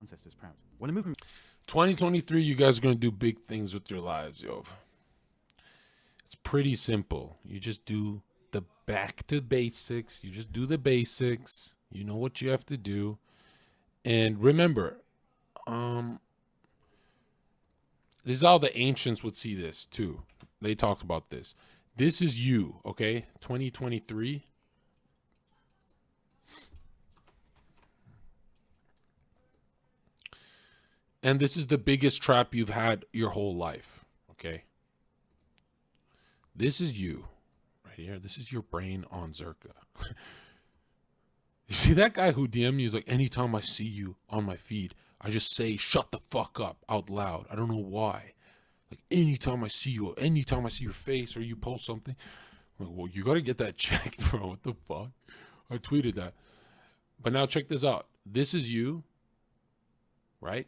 ancestors proud. When a movement 2023, you guys are going to do big things with your lives, yo. It's pretty simple. You just do the back to basics. You just do the basics. You know what you have to do. And remember, this is how the ancients would see this too. They talked about this. This is you, okay? 2023. And this is the biggest trap you've had your whole life, okay? This is you right here. This is your brain on Zherka. You see that guy who DM'd me? He's like, anytime I see you on my feed, I just say, shut the fuck up out loud. I don't know why. Like, anytime I see you, anytime I see your face or you post something, I'm like, well, you got to get that checked, bro. What the fuck? I tweeted that. But now check this out. This is you, right?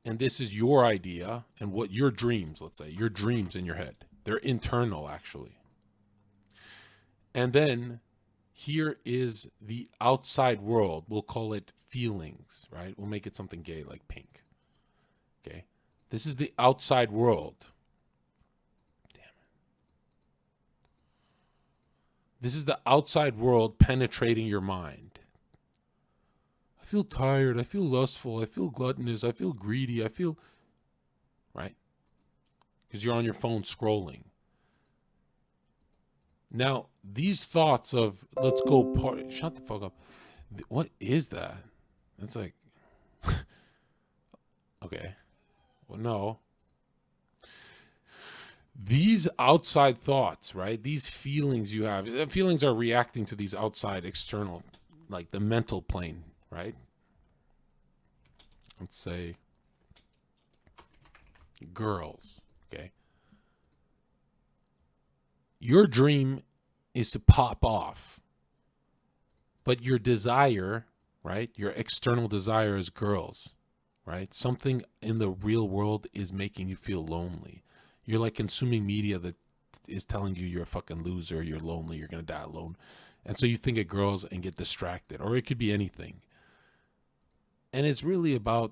And this is your idea and what your dreams, let's say, your dreams in your head. They're internal, actually. And then here is the outside world. We'll call it feelings, right? We'll make it something gay like pink. Okay? This is the outside world. Damn it. This is the outside world penetrating your mind. I feel tired. I feel lustful. I feel gluttonous. I feel greedy. I feel... Right? Because you're on your phone scrolling. Now, these thoughts of, let's go party. Shut the fuck up. What is that? That's like... Okay. Well, no. These outside thoughts, right? These feelings you have. Feelings are reacting to these outside external, like the mental plane, right? Let's say girls, okay? Your dream is to pop off, but your desire, right? Your external desire is girls, right? Something in the real world is making you feel lonely. You're like consuming media that is telling you you're a fucking loser, you're lonely, you're going to die alone. And so you think of girls and get distracted, or it could be anything. And it's really about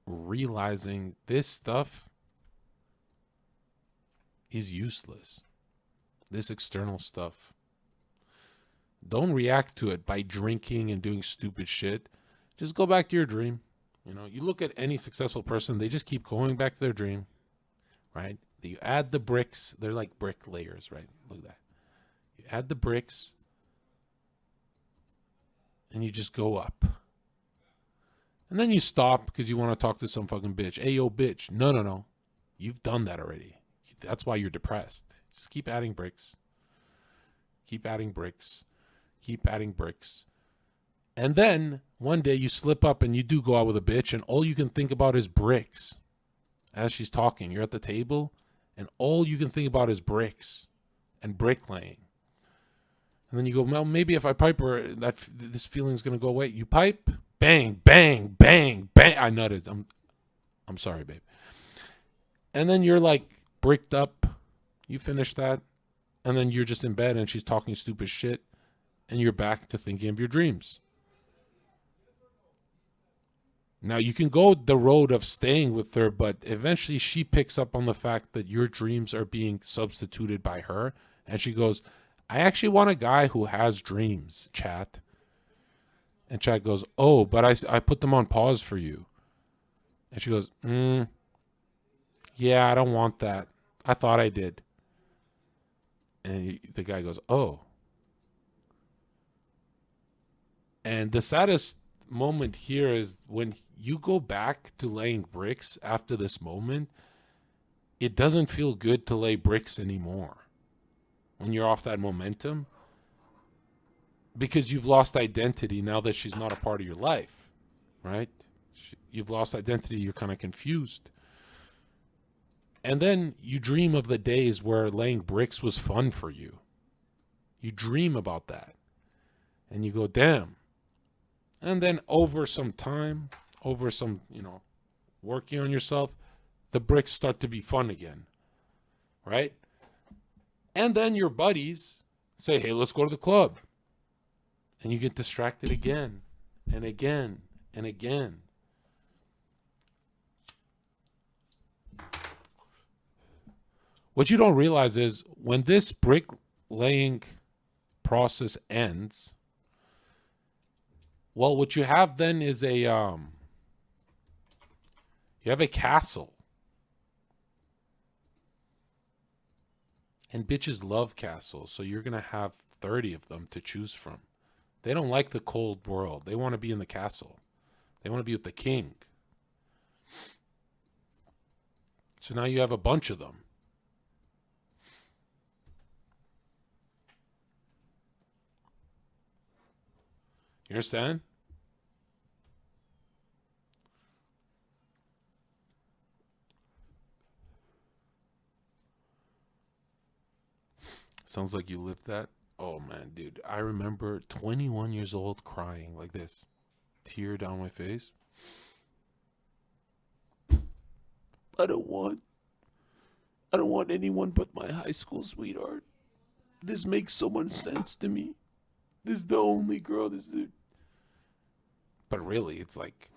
realizing this stuff is useless. This external stuff. Don't react to it by drinking and doing stupid shit. Just go back to your dream. You know, you look at any successful person, they just keep going back to their dream, right? You add the bricks. They're like brick layers, right? Look at that. You add the bricks and you just go up. And then you stop because you want to talk to some fucking bitch. Hey, yo, bitch. No. You've done that already. That's why you're depressed. Just keep adding bricks. Keep adding bricks. Keep adding bricks. And then one day you slip up and you do go out with a bitch and all you can think about is bricks. As she's talking, you're at the table and all you can think about is bricks and bricklaying. And then you go, well, maybe if I pipe her, this feeling's going to go away. You pipe, bang, bang, bang, bang. I nutted. I'm sorry, babe. And then you're like bricked up. You finish that. And then you're just in bed and she's talking stupid shit. And you're back to thinking of your dreams. Now, you can go the road of staying with her, but eventually she picks up on the fact that your dreams are being substituted by her. And she goes, I actually want a guy who has dreams, chat. And chat goes, oh, but I put them on pause for you. And she goes, yeah, I don't want that. I thought I did. And the guy goes, oh. And the saddest moment here is when you go back to laying bricks after this moment, it doesn't feel good to lay bricks anymore when you're off that momentum because you've lost identity now that she's not a part of your life, right? You've lost identity. You're kind of confused. And then you dream of the days where laying bricks was fun for you. You dream about that. And you go, damn. And then over some time, over some, working on yourself, the bricks start to be fun again. Right? And then your buddies say, hey, let's go to the club. And you get distracted again and again and again. What you don't realize is when this bricklaying process ends, well, what you have then is you have a castle. And bitches love castles, so you're going to have 30 of them to choose from. They don't like the cold world. They want to be in the castle. They want to be with the king. So now you have a bunch of them. You understand? Sounds like you lived that. Oh man, dude. I remember 21 years old crying like this. Tear down my face. I don't want anyone but my high school sweetheart. This makes so much sense to me. This is the only girl. But really, it's like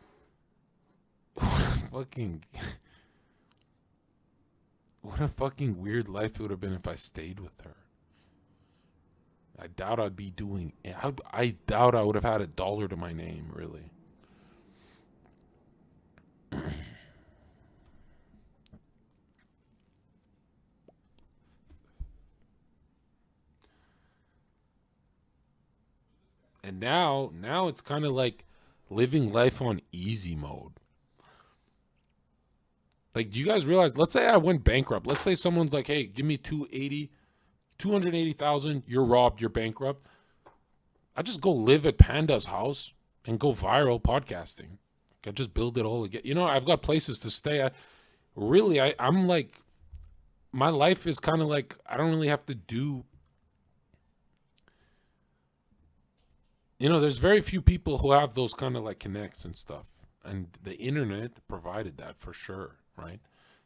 fucking. What a fucking weird life it would have been if I stayed with her. I doubt I'd be doing. I doubt I would have had $1 to my name, really. And now it's kind of like living life on easy mode. Like, do you guys realize? Let's say I went bankrupt. Let's say someone's like, "Hey, give me 280,000. You're robbed. You're bankrupt." I just go live at Panda's house and go viral podcasting. I just build it all again. You know, I've got places to stay. I'm like, my life is kind of like, I don't really have to do. You know, there's very few people who have those kind of like connects and stuff. And the internet provided that for sure, right?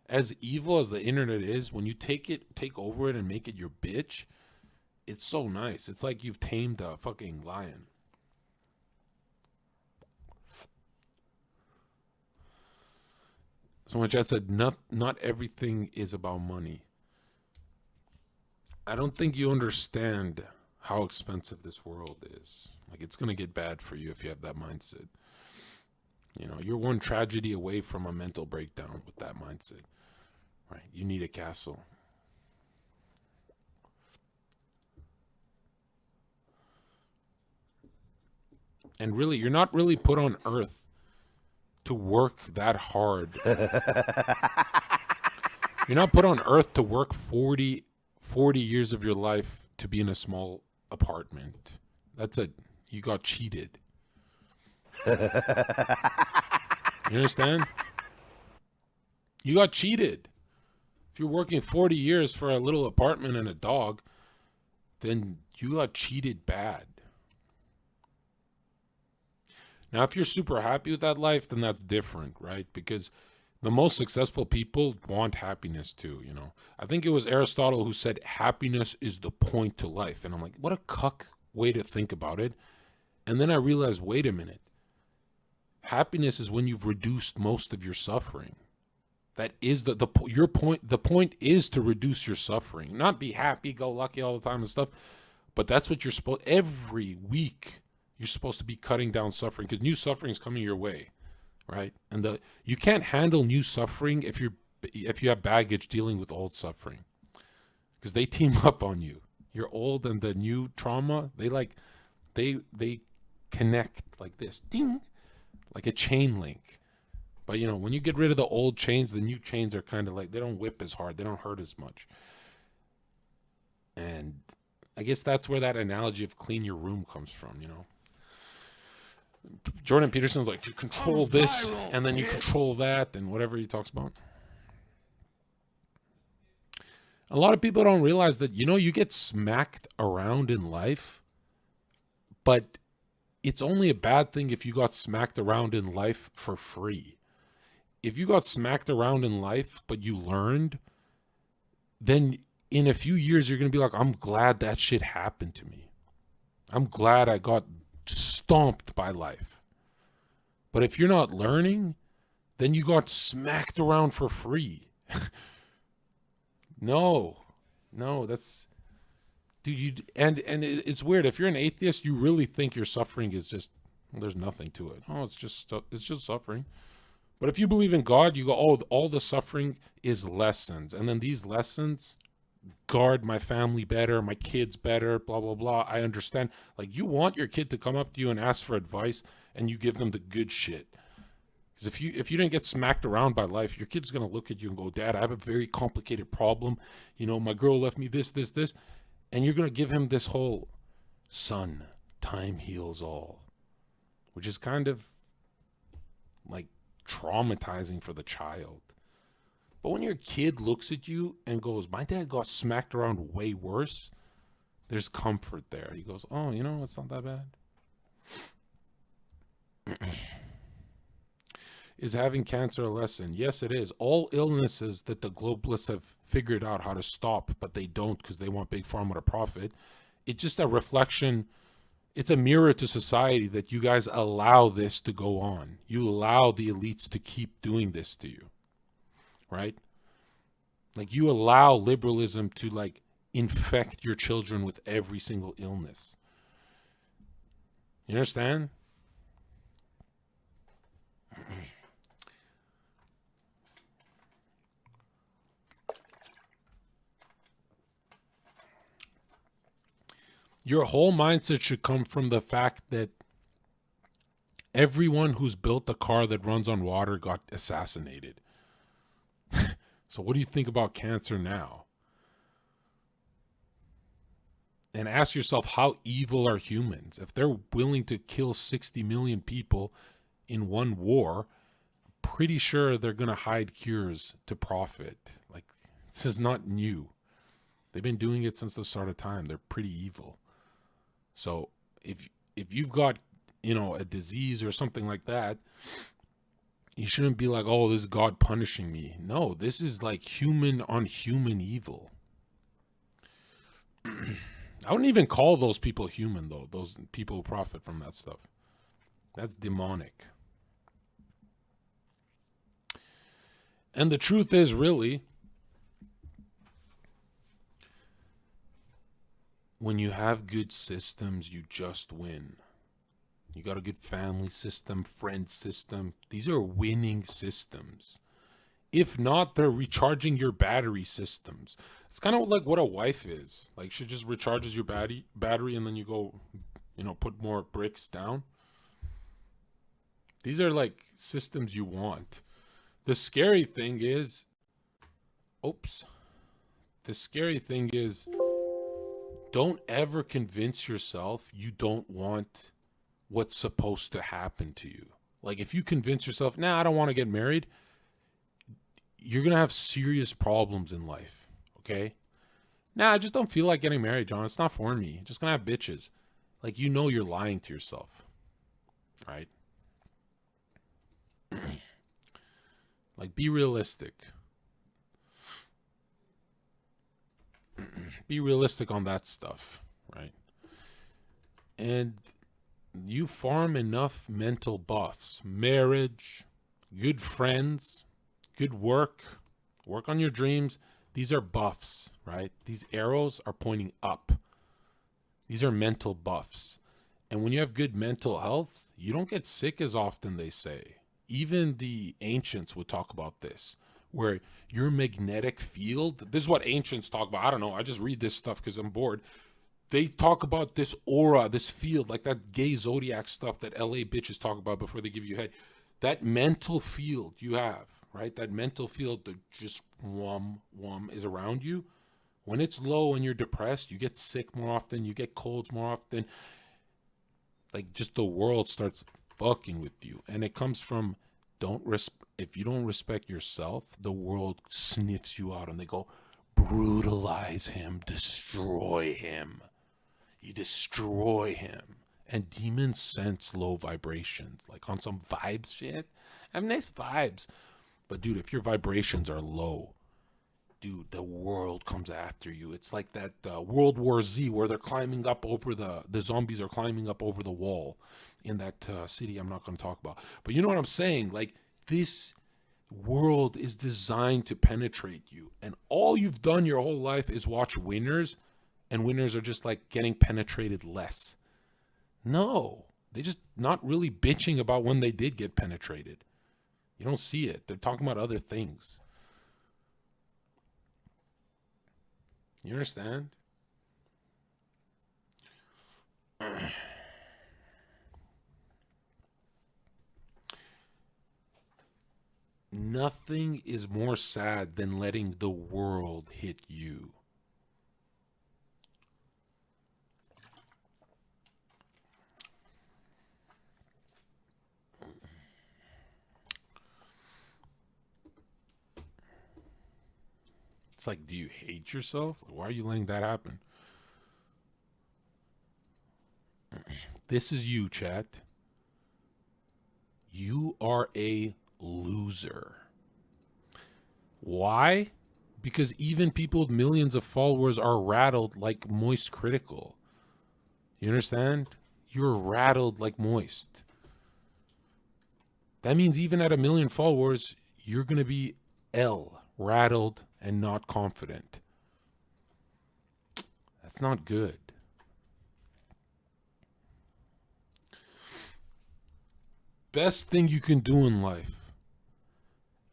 As evil as the internet is, when you take over it and make it your bitch, it's so nice. It's like you've tamed a fucking lion. So when Jet said, not everything is about money. I don't think you understand how expensive this world is. Like, it's going to get bad for you if you have that mindset. You know, you're one tragedy away from a mental breakdown with that mindset. Right? You need a castle. And really, you're not really put on earth to work that hard. You're not put on earth to work 40 years of your life to be in a small apartment. That's it. You got cheated. You understand? You got cheated. If you're working 40 years for a little apartment and a dog, then you got cheated bad. Now, if you're super happy with that life, then that's different, right? Because the most successful people want happiness too, you know. I think it was Aristotle who said happiness is the point to life. And I'm like, what a cuck way to think about it. And then I realized, wait a minute. Happiness is when you've reduced most of your suffering. That is your point. The point is to reduce your suffering, not be happy, go lucky all the time and stuff. But that's what you're supposed. Every week, you're supposed to be cutting down suffering because new suffering is coming your way, right? And you can't handle new suffering if you have baggage dealing with old suffering, because they team up on you. Your old and the new trauma, they connect like this, ding, like a chain link. But you know, when you get rid of the old chains, the new chains are kind of like, they don't whip as hard, they don't hurt as much. And I guess that's where that analogy of clean your room comes from, you know. Jordan Peterson's like, you control this and then you control that and whatever he talks about. A lot of people don't realize that, you know, you get smacked around in life, but it's only a bad thing if you got smacked around in life for free. If you got smacked around in life, but you learned, then in a few years, you're going to be like, I'm glad that shit happened to me. I'm glad I got stomped by life. But if you're not learning, then you got smacked around for free. No, that's, dude. It's weird. If you're an atheist, you really think your suffering is just, well, there's nothing to it. Oh, it's just suffering. But if you believe in God, you go, oh, all the suffering is lessons, and then these lessons guard my family better, my kids better, blah blah blah. I understand. Like, you want your kid to come up to you and ask for advice, and you give them the good shit. Because if you didn't get smacked around by life, your kid's gonna look at you and go, Dad, I have a very complicated problem. You know, my girl left me this, and you're gonna give him this whole, son, time heals all, which is kind of like traumatizing for the child. But when your kid looks at you and goes, my dad got smacked around way worse, there's comfort there. He goes, oh, you know, it's not that bad. Is having cancer a lesson? Yes, it is. All illnesses that the globalists have figured out how to stop, but they don't because they want big pharma to profit. It's just a reflection. It's a mirror to society that you guys allow this to go on. You allow the elites to keep doing this to you, right? Like, you allow liberalism to, like, infect your children with every single illness. You understand? Your whole mindset should come from the fact that everyone who's built a car that runs on water got assassinated. So what do you think about cancer now? And ask yourself, how evil are humans? If they're willing to kill 60 million people in one war, pretty sure they're going to hide cures to profit. Like, this is not new. They've been doing it since the start of time. They're pretty evil. So if you've got, you know, a disease or something like that, you shouldn't be like, oh, this is God punishing me. No, this is like human on human evil. I wouldn't even call those people human, though. Those people who profit from that stuff. That's demonic. And the truth is, really, when you have good systems, you just win. You got a good family system, friend system. These are winning systems. If not, they're recharging your battery systems. It's kind of like what a wife is. Like, she just recharges your battery and then you go, you know, put more bricks down. These are like systems you want. The scary thing is, don't ever convince yourself you don't want what's supposed to happen to you. Like, if you convince yourself, nah, I don't want to get married, you're going to have serious problems in life, okay? Nah, I just don't feel like getting married, John. It's not for me. I'm just going to have bitches. Like, you know you're lying to yourself, right? Like, be realistic. Be realistic on that stuff, right? And you farm enough mental buffs, marriage, good friends, good work on your dreams. These are buffs, right? These arrows are pointing up. These are mental buffs. And when you have good mental health, you don't get sick as often, they say. Even the ancients would talk about this, where your magnetic field, this is what ancients talk about. I don't know. I just read this stuff because I'm bored. They talk about this aura, this field, like that gay zodiac stuff that LA bitches talk about before they give you head. That mental field you have, right? That mental field that just is around you. When it's low and you're depressed, you get sick more often, you get colds more often. Like, just the world starts fucking with you. And it comes from, if you don't respect yourself, the world sniffs you out and they go, brutalize him, destroy him. You destroy him. And demons sense low vibrations, like on some vibes shit. I have nice vibes. But dude, if your vibrations are low, dude, the world comes after you. It's like that World War Z where they're climbing up over the zombies are climbing up over the wall in that city I'm not going to talk about. But you know what I'm saying? Like, this world is designed to penetrate you. And all you've done your whole life is watch winners, and winners are just like getting penetrated less. No, they just not really bitching about when they did get penetrated. You don't see it. They're talking about other things. You understand? Nothing is more sad than letting the world hit you. It's like, do you hate yourself? Like, why are you letting that happen? This is you, chat. You are a loser. Why? Because even people with millions of followers are rattled like Moist Critical. You understand? You're rattled like Moist. That means even at 1 million followers, you're going to be L, rattled and not confident. That's not good. Best thing you can do in life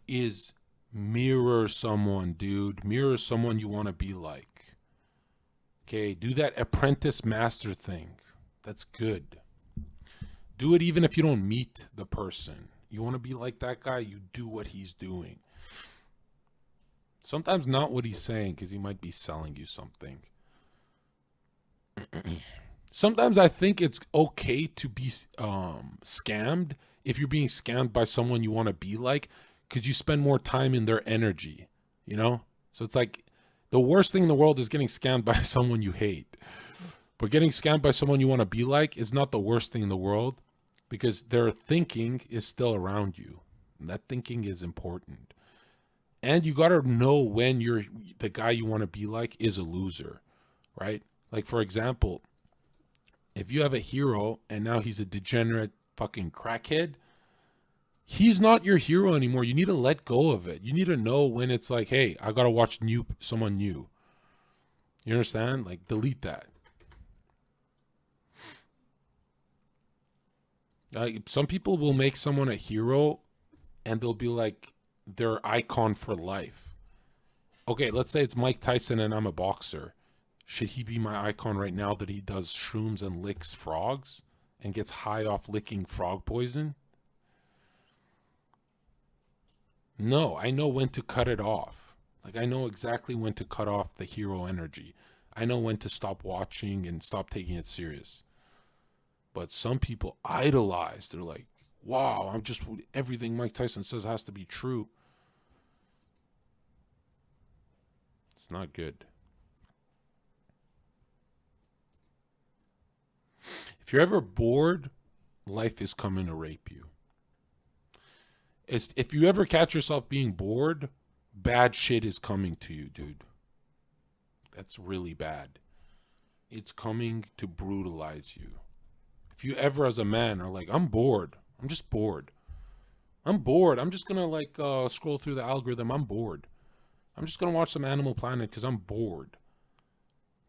is mirror someone, dude. Mirror someone you want to be like. Okay, do that apprentice master thing. That's good. Do it even if you don't meet the person. You want to be like that guy, you do what he's doing. Sometimes not what he's saying, because he might be selling you something. Sometimes I think it's okay to be scammed if you're being scammed by someone you want to be like, because you spend more time in their energy, you know? So it's like the worst thing in the world is getting scammed by someone you hate. But getting scammed by someone you want to be like is not the worst thing in the world, because their thinking is still around you. And that thinking is important. And you got to know when the guy you want to be like is a loser, right? Like, for example, if you have a hero and now he's a degenerate fucking crackhead, he's not your hero anymore. You need to let go of it. You need to know when it's like, hey, I got to watch someone new. You understand? Like, delete that. Some people will make someone a hero and they'll be like their icon for life. Okay, let's say it's Mike Tyson and I'm a boxer. Should he be my icon right now that he does shrooms and licks frogs and gets high off licking frog poison? No, I know when to cut it off. Like, I know exactly when to cut off the hero energy. I know when to stop watching and stop taking it serious. But some people idolize. They're like, wow, everything Mike Tyson says has to be true. It's not good. If you're ever bored, life is coming to rape you. If you ever catch yourself being bored, bad shit is coming to you, dude. That's really bad. It's coming to brutalize you. If you ever as a man are like, I'm bored. I'm just bored. I'm bored. I'm just going to scroll through the algorithm. I'm bored. I'm just going to watch some Animal Planet because I'm bored.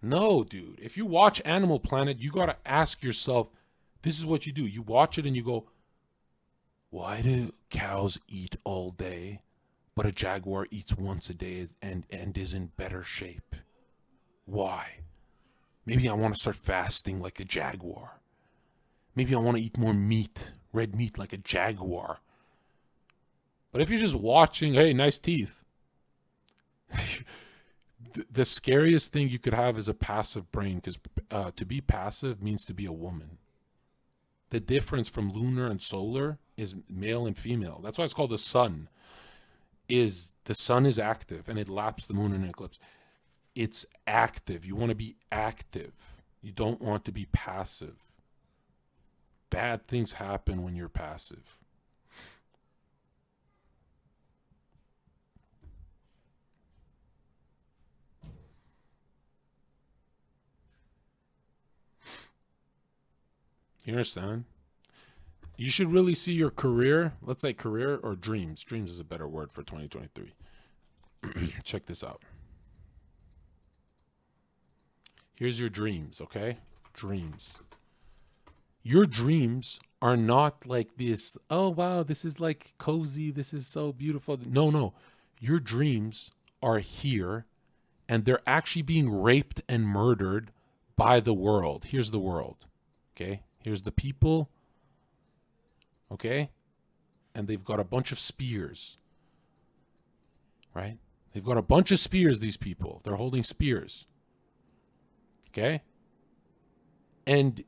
No, dude. If you watch Animal Planet, you got to ask yourself, this is what you do. You watch it and you go, why do cows eat all day, but a jaguar eats once a day and is in better shape? Why? Maybe I want to start fasting like a jaguar. Maybe I want to eat more meat, red meat like a jaguar. But if you're just watching, hey, nice teeth. The scariest thing you could have is a passive brain, because to be passive means to be a woman. The difference from lunar and solar is male and female. That's why it's called the sun. The sun is active and it laps the moon in an eclipse. It's active. You want to be active. You don't want to be passive. Bad things happen when you're passive. You understand? You should really see your career, let's say career or dreams. Dreams is a better word for 2023. Check this out. Here's your dreams, okay? Dreams. Your dreams are not like this, oh wow, this is like cozy, this is so beautiful. No. Your dreams are here and they're actually being raped and murdered by the world. Here's the world, okay? Here's the people, okay? And they've got a bunch of spears, right? They've got a bunch of spears, these people. They're holding spears, okay? And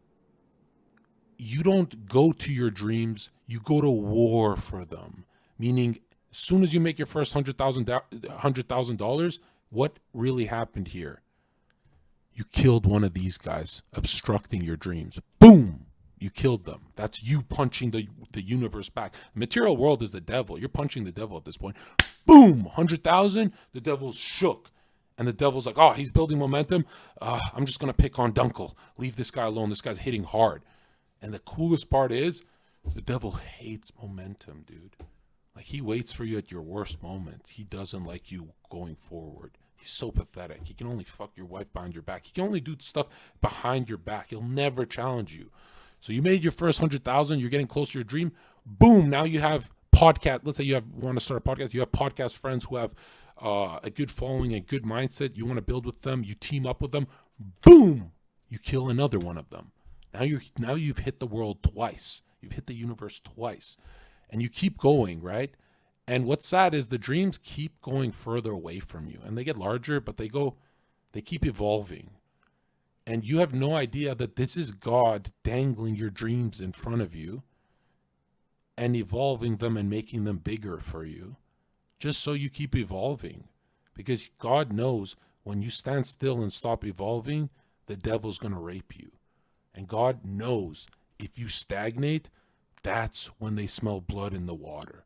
you don't go to your dreams, you go to war for them. Meaning, as soon as you make your first $100,000, what really happened here? You killed one of these guys obstructing your dreams. Boom! You killed them. That's you punching the universe back. The material world is the devil. You're punching the devil at this point. Boom! 100,000. The devil's shook. And the devil's like, oh, he's building momentum. I'm just going to pick on Dunkel. Leave this guy alone. This guy's hitting hard. And the coolest part is, the devil hates momentum, dude. Like, he waits for you at your worst moment. He doesn't like you going forward. He's so pathetic. He can only fuck your wife behind your back. He can only do stuff behind your back. He'll never challenge you. So you made your first 100,000. You're getting close to your dream. Boom. Now you have podcast. Let's say you want to start a podcast. You have podcast friends who have a good following, a good mindset. You want to build with them. You team up with them. Boom. You kill another one of them. Now you've hit the world twice. You've hit the universe twice. And you keep going, right? And what's sad is the dreams keep going further away from you. And they get larger, but they keep evolving. And you have no idea that this is God dangling your dreams in front of you and evolving them and making them bigger for you, just so you keep evolving. Because God knows when you stand still and stop evolving, the devil's going to rape you. And God knows if you stagnate, that's when they smell blood in the water.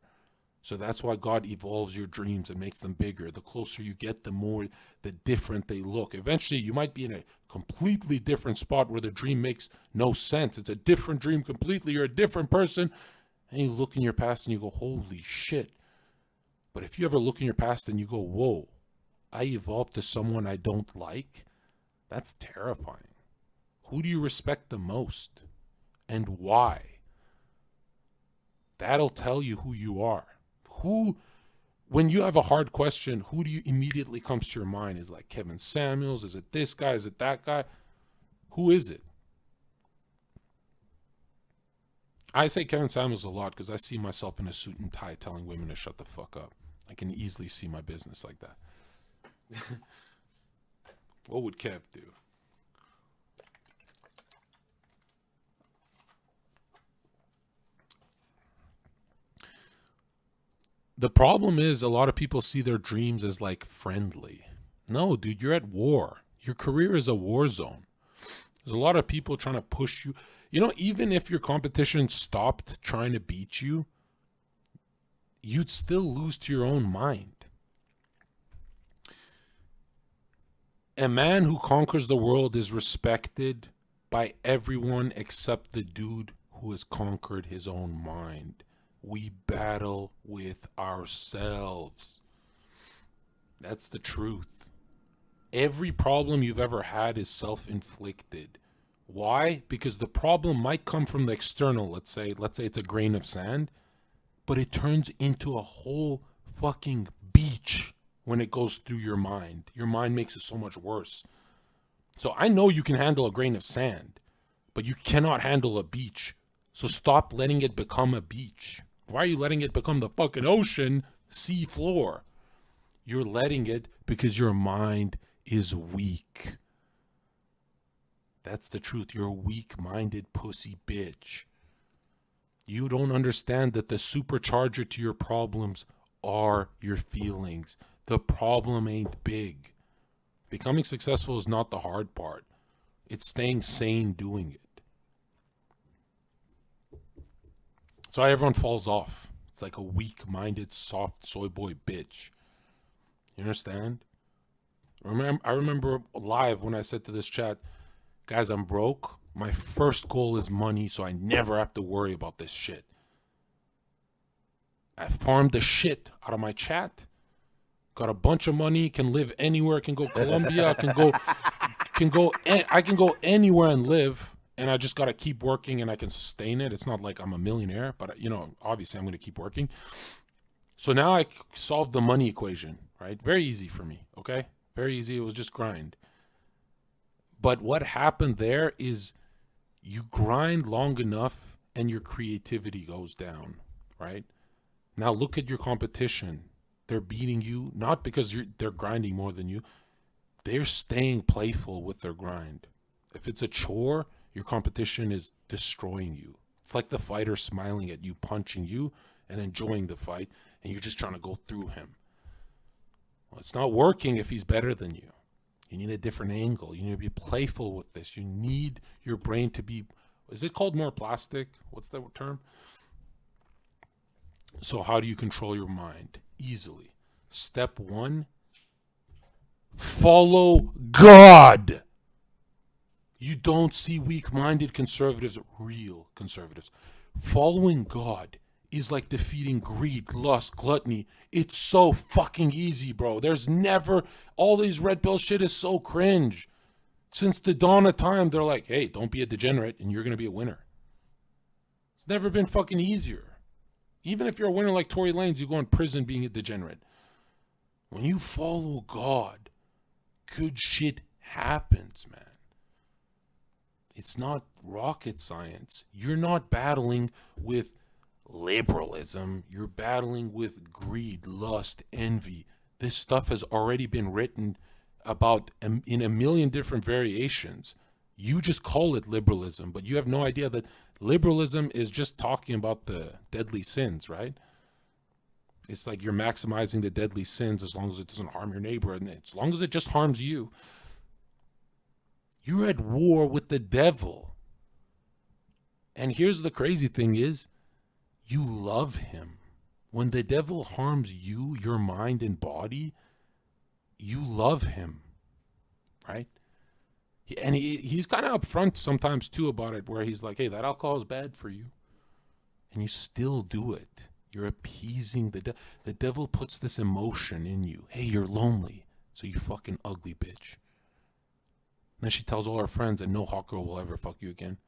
So that's why God evolves your dreams and makes them bigger. The closer you get, the different they look. Eventually, you might be in a completely different spot where the dream makes no sense. It's a different dream completely. You're a different person. And you look in your past and you go, holy shit. But if you ever look in your past and you go, whoa, I evolved to someone I don't like, that's terrifying. Who do you respect the most? And why? That'll tell you who you are. When you have a hard question, who do you immediately comes to your mind? Is like Kevin Samuels? Is it this guy? Is it that guy? Who is it? I say Kevin Samuels a lot because I see myself in a suit and tie telling women to shut the fuck up. I can easily see my business like that. What would Kev do? The problem is a lot of people see their dreams as like friendly. No, dude, you're at war. Your career is a war zone. There's a lot of people trying to push you. You know, even if your competition stopped trying to beat you, you'd still lose to your own mind. A man who conquers the world is respected by everyone except the dude who has conquered his own mind. We battle with ourselves. That's the truth. Every problem you've ever had is self-inflicted. Why? Because the problem might come from the external. Let's say it's a grain of sand, but it turns into a whole fucking beach when it goes through your mind. Your mind makes it so much worse. So I know you can handle a grain of sand, but you cannot handle a beach. So stop letting it become a beach. Why are you letting it become the fucking ocean, sea floor? You're letting it because your mind is weak. That's the truth. You're a weak-minded pussy bitch. You don't understand that the supercharger to your problems are your feelings. The problem ain't big. Becoming successful is not the hard part. It's staying sane doing it. That's why everyone falls off. It's like a weak-minded, soft soy boy bitch. You understand? I remember live when I said to this chat, guys, I'm broke. My first goal is money, so I never have to worry about this shit. I farmed the shit out of my chat. Got a bunch of money, can live anywhere, can go Colombia, I can go anywhere and live, and I just got to keep working and I can sustain it. It's not like I'm a millionaire, but obviously I'm going to keep working. So now I solved the money equation, right? Very easy for me, okay? Very easy. It was just grind. But what happened there is you grind long enough and your creativity goes down, right? Now look at your competition. They're beating you, not because they're grinding more than you. They're staying playful with their grind. If it's a chore, your competition is destroying you. It's like the fighter smiling at you, punching you, and enjoying the fight, and you're just trying to go through him. Well, it's not working if he's better than you. You need a different angle. You need to be playful with this. You need your brain to be, is it called more plastic? What's that term? So how do you control your mind? Easily. Step 1, follow God. You don't see weak-minded conservatives, real conservatives. Following God is like defeating greed, lust, gluttony. It's so fucking easy, bro. There's never, all these red pill shit is so cringe. Since the dawn of time, they're like, hey, don't be a degenerate and you're going to be a winner. It's never been fucking easier. Even if you're a winner like Tory Lanez, you go in prison being a degenerate. When you follow God, good shit happens, man. It's not rocket science. You're not battling with liberalism. You're battling with greed, lust, envy. This stuff has already been written about in a million different variations. You just call it liberalism, but you have no idea that liberalism is just talking about the deadly sins, right? It's like you're maximizing the deadly sins as long as it doesn't harm your neighbor, and as long as it just harms you. You're at war with the devil. And here's the crazy thing is, you love him. When the devil harms you, your mind and body, you love him, right? And he's kind of upfront sometimes too about it, where he's like, hey, that alcohol is bad for you. And you still do it. You're appeasing the devil. The devil puts this emotion in you. Hey, you're lonely, so you fucking ugly bitch. And then she tells all her friends that no hot girl will ever fuck you again.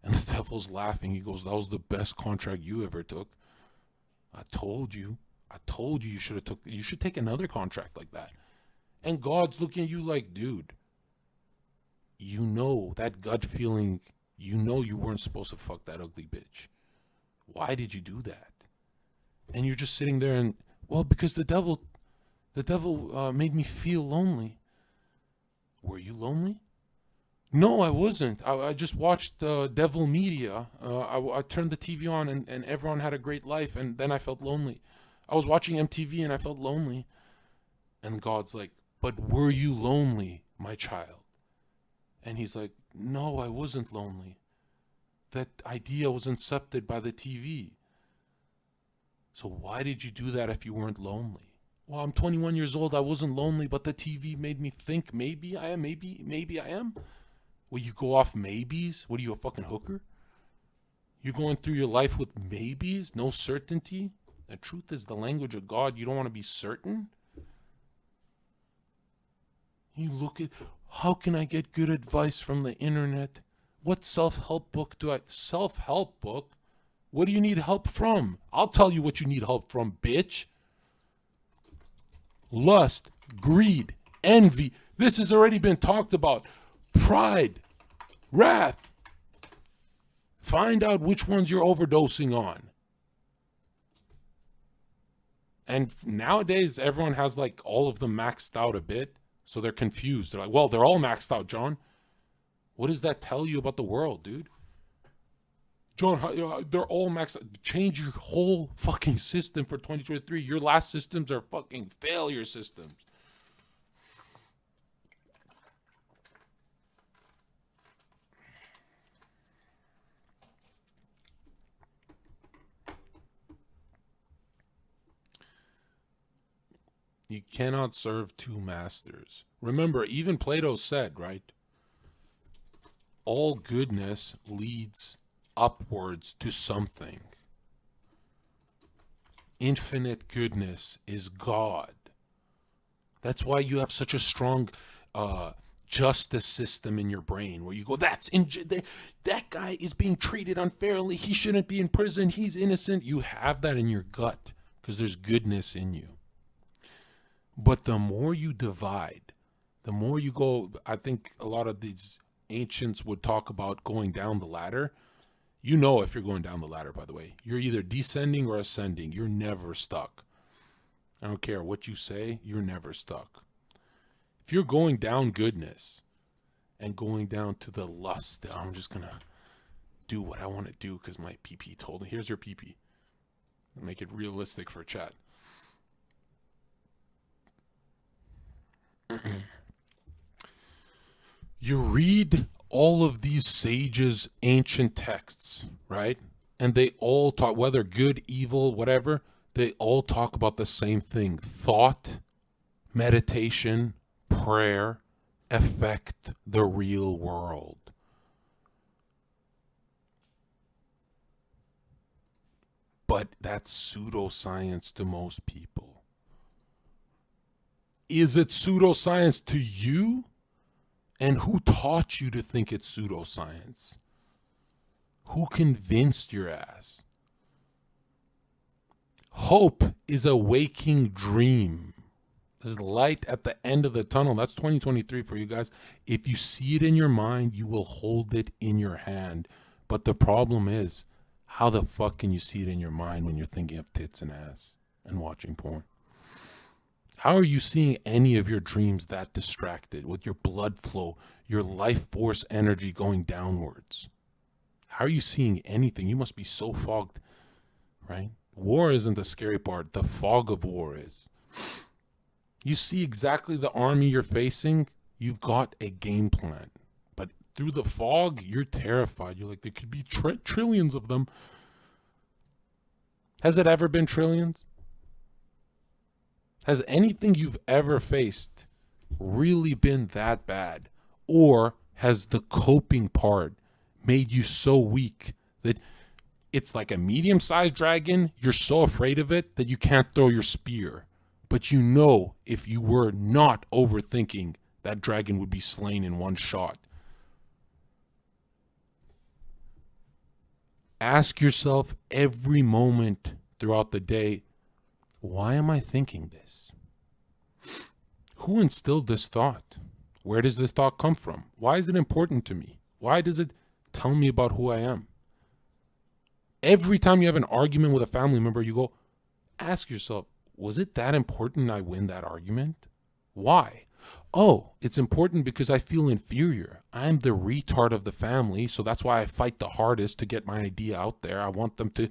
And the devil's laughing. He goes, that was the best contract you ever took. I told you you should take another contract like that. And God's looking at you like, dude, you know that gut feeling, you know you weren't supposed to fuck that ugly bitch. Why did you do that? And you're just sitting there and, well, because the devil made me feel lonely. Were you lonely? No, I wasn't. I just watched devil media. I turned the TV on and everyone had a great life, and then I felt lonely. I was watching MTV and I felt lonely. And God's like, but were you lonely, my child? And he's like, no, I wasn't lonely. That idea was incepted by the TV. So why did you do that if you weren't lonely? Well, I'm 21 years old. I wasn't lonely, but the TV made me think maybe I am, maybe I am. Will you go off maybes? What are you, a fucking hooker? You're going through your life with maybes, no certainty? The truth is the language of God. You don't want to be certain? You look at, how can I get good advice from the internet? What self-help book do I... Self-help book? What do you need help from? I'll tell you what you need help from, bitch. Lust, greed, envy. This has already been talked about. Pride, wrath. Find out which ones you're overdosing on. And nowadays, everyone has like all of them maxed out a bit. So they're confused. They're like, well, they're all maxed out, John. What does that tell you about the world, dude? John, they're all maxed out. Change your whole fucking system for 2023. Your last systems are fucking failure systems. You cannot serve two masters. Remember, even Plato said, right? all goodness leads upwards to something. Infinite goodness is God. That's why you have such a strong justice system in your brain where you go, that guy is being treated unfairly. He shouldn't be in prison. He's innocent. You have that in your gut because there's goodness in you. But the more you divide, the more you go, I think a lot of these ancients would talk about going down the ladder. You know, if you're going down the ladder, by the way, you're either descending or ascending. You're never stuck. I don't care what you say, you're never stuck. If you're going down goodness and going down to the lust, I'm just going to do what I want to do because my PP told me. Here's your PP. Make it realistic for chat. You read all of these sages' ancient texts, right? And they all talk, whether good, evil, whatever, they all talk about the same thing. Thought, meditation, prayer affect the real world. But that's pseudoscience to most people. Is it pseudoscience to you? And who taught you to think it's pseudoscience? Who convinced your ass? Hope is a waking dream. There's light at the end of the tunnel. That's 2023 for you guys. If you see it in your mind, you will hold it in your hand. But the problem is, how the fuck can you see it in your mind when you're thinking of tits and ass and watching porn? How are you seeing any of your dreams that distracted with your blood flow, your life force energy going downwards? How are you seeing anything? You must be so fogged, right? War isn't the scary part. The fog of war is. You see exactly the army you're facing. You've got a game plan. But through the fog, you're terrified. You're like, there could be trillions of them. Has it ever been trillions? Has anything you've ever faced really been that bad? Or has the coping part made you so weak that it's like a medium-sized dragon, you're so afraid of it that you can't throw your spear? But you know if you were not overthinking, that dragon would be slain in one shot. Ask yourself every moment throughout the day, why am I thinking this? Who instilled this thought? Where does this thought come from? Why is it important to me? Why does it tell me about who I am? Every time you have an argument with a family member, you go, ask yourself, was it that important I win that argument? Why? Oh, it's important because I feel inferior. I'm the retard of the family, so that's why I fight the hardest to get my idea out there. I want them to,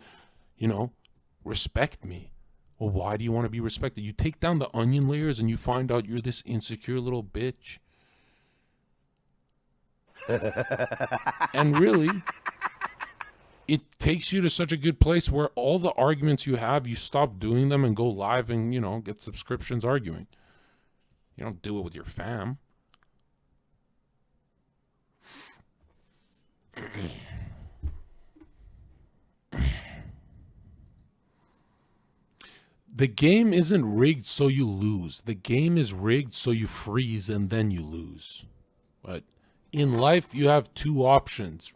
respect me. Well, why do you want to be respected? You take down the onion layers and you find out you're this insecure little bitch. And really, it takes you to such a good place where all the arguments you have, you stop doing them and go live and, get subscriptions arguing. You don't do it with your fam. The game isn't rigged so you lose. The game is rigged so you freeze and then you lose. But in life, you have two options.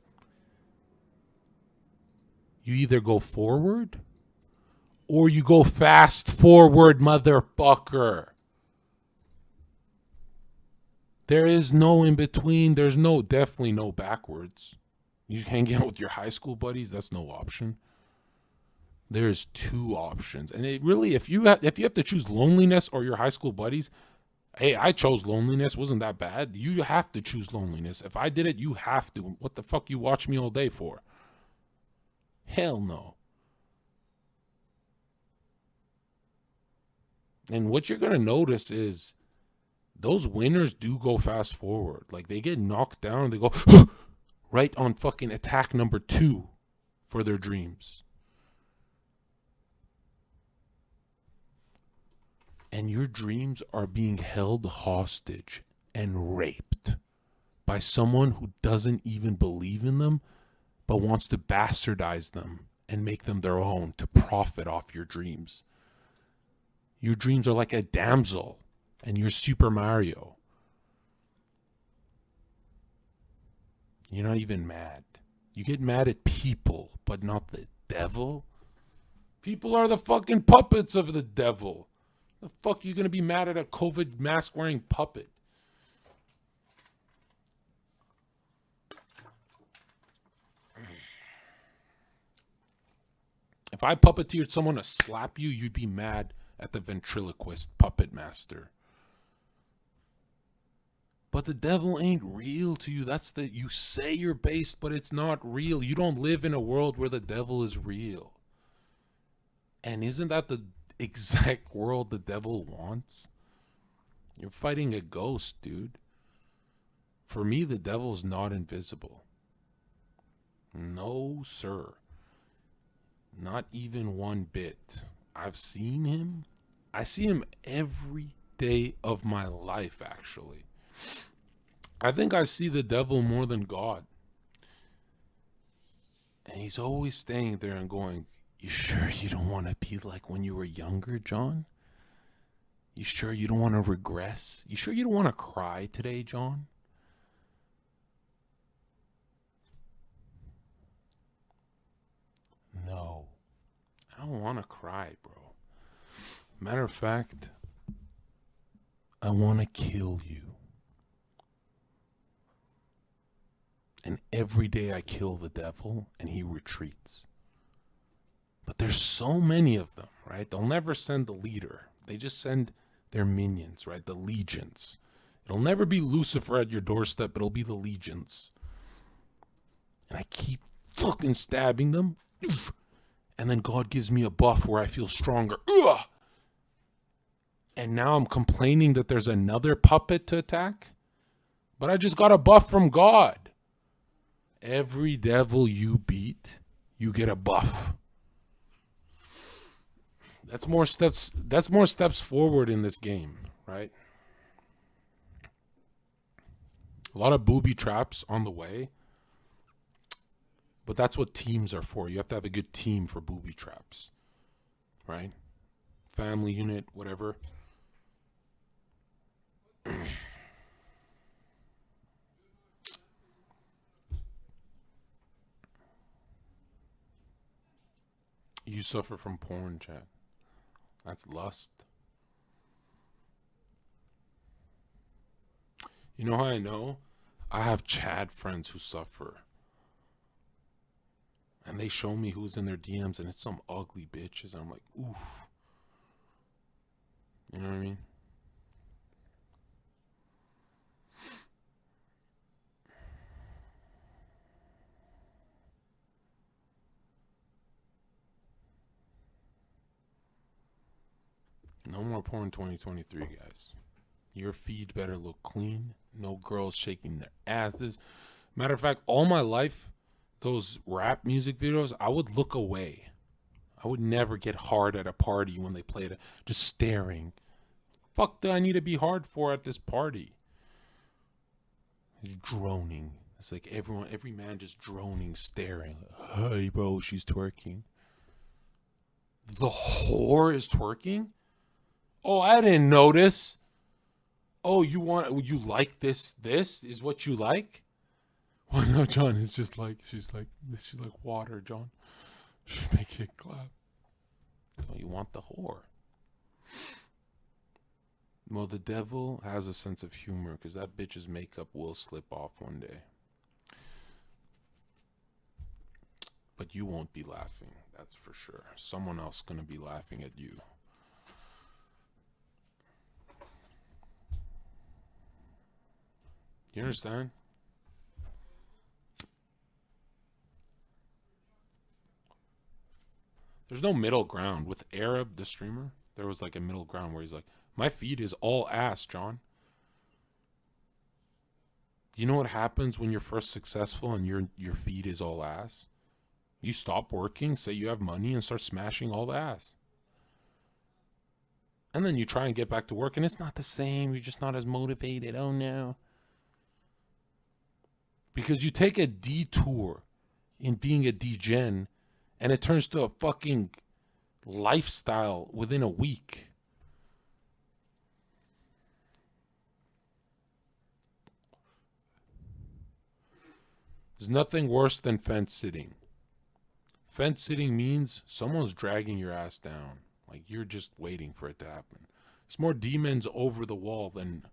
You either go forward or you go fast forward, motherfucker. There is no in between. There's definitely no backwards. You hang out with your high school buddies, that's no option. There's two options. And it really, if you have to choose loneliness or your high school buddies, hey, I chose loneliness. Wasn't that bad? You have to choose loneliness. If I did it, you have to. What the fuck you watch me all day for? Hell no. And what you're going to notice is those winners do go fast forward. Like they get knocked down and they go right on fucking attack number 2 for their dreams. And your dreams are being held hostage and raped by someone who doesn't even believe in them, but wants to bastardize them and make them their own to profit off your dreams. Your dreams are like a damsel, and you're Super Mario. You're not even mad. You get mad at people, but not the devil. People are the fucking puppets of the devil. The fuck you gonna be mad at a COVID mask wearing puppet? If I puppeteered someone to slap you, you'd be mad at the ventriloquist puppet master. But the devil ain't real to you. You say you're based, but it's not real. You don't live in a world where the devil is real. And isn't that the exact world the devil wants? You're fighting a ghost, dude. For me, the devil's not invisible. No, sir. Not even one bit. I've seen him. I see him every day of my life, actually. I think I see the devil more than God. And he's always staying there and going, "You sure you don't want to be like when you were younger, John? You sure you don't want to regress? You sure you don't want to cry today, John?" No, I don't want to cry, bro. Matter of fact, I want to kill you. And every day I kill the devil and he retreats. But there's so many of them, right? They'll never send the leader. They just send their minions, right? The legions. It'll never be Lucifer at your doorstep. It'll be the legions. And I keep fucking stabbing them. And then God gives me a buff where I feel stronger. Ugh! And now I'm complaining that there's another puppet to attack. But I just got a buff from God. Every devil you beat, you get a buff. That's more steps forward in this game, right? A lot of booby traps on the way. But that's what teams are for. You have to have a good team for booby traps. Right? Family unit, whatever. You suffer from porn, chat. That's lust. You know how I know? I have Chad friends who suffer. And they show me who's in their DMs, and it's some ugly bitches. I'm like, oof. You know what I mean? No more porn 2023, guys. Your feed better look clean. No girls shaking their asses. Matter of fact, all my life, those rap music videos, I would look away. I would never get hard at a party when they played it. Just staring. Fuck do I need to be hard for at this party? Droning. It's like every man just droning, staring. Hey, bro, she's twerking. The whore is twerking? Oh, I didn't notice. Oh, you like this? This is what you like? Well, no, John, it's just like, she's like water, John. Should make it clap. Oh, you want the whore. Well, the devil has a sense of humor because that bitch's makeup will slip off one day. But you won't be laughing, that's for sure. Someone else gonna be laughing at you. You understand? There's no middle ground. With Arab, the streamer, there was like a middle ground where he's like, my feed is all ass, John. You know what happens when you're first successful and your feed is all ass? You stop working, say you have money, and start smashing all the ass. And then you try and get back to work, and it's not the same. You're just not as motivated. Oh, no. Because you take a detour in being a degen and it turns to a fucking lifestyle within a week. There's nothing worse than fence sitting. Fence sitting means someone's dragging your ass down. Like you're just waiting for it to happen. There's more demons over the wall than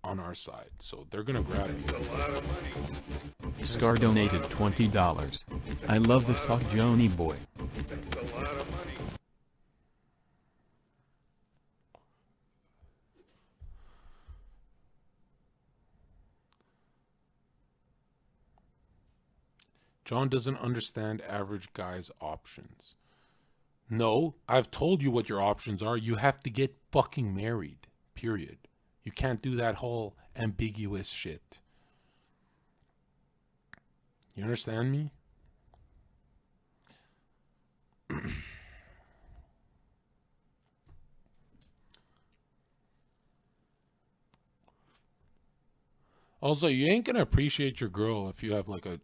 on our side. So they're going to grab you. Scar donated $20. I love this talk, Joni boy. John doesn't understand average guy's options. No, I've told you what your options are. You have to get fucking married, period. You can't do that whole ambiguous shit. You understand me? Also, you ain't gonna appreciate your girl if you have like a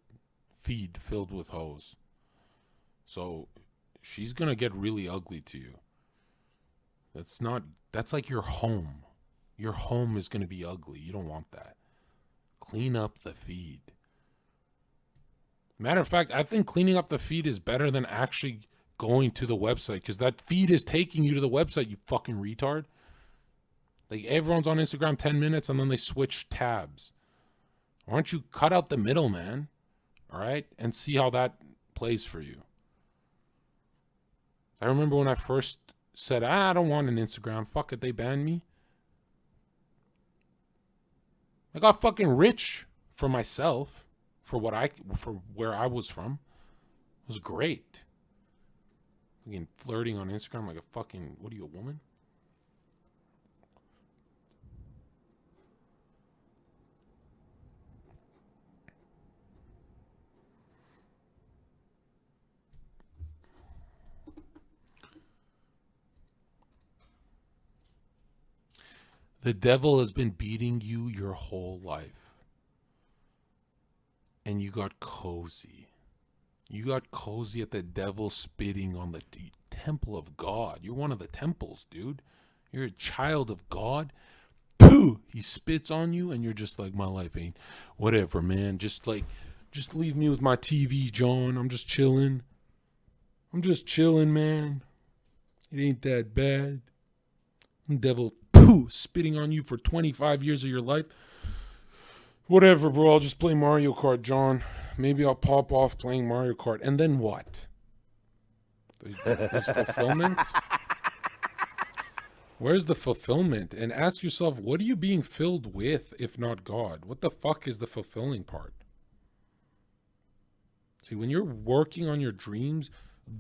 feed filled with hoes. So she's gonna get really ugly to you. That's like your home. Your home is gonna be ugly. You don't want that. Clean up the feed. Matter of fact, I think cleaning up the feed is better than actually going to the website, because that feed is taking you to the website, you fucking retard. Like everyone's on Instagram 10 minutes and then they switch tabs. Why don't you cut out the middle, man? All right? And see how that plays for you. I remember when I first said, I don't want an Instagram. Fuck it, they banned me. I got fucking rich for myself, for where I was from. It was great. Fucking flirting on Instagram like a fucking, what are you, a woman? The devil has been beating you your whole life. And you got cozy. You got cozy at the devil spitting on the temple of God. You're one of the temples, dude. You're a child of God. Pooh! He spits on you and you're just like, my life ain't whatever, man. Just leave me with my TV, John. I'm just chilling. Man. It ain't that bad. And devil spitting on you for 25 years of your life. Whatever, bro. I'll just play Mario Kart, John. Maybe I'll pop off playing Mario Kart. And then what? There's fulfillment? Where's the fulfillment? And ask yourself, what are you being filled with, if not God? What the fuck is the fulfilling part? See, when you're working on your dreams,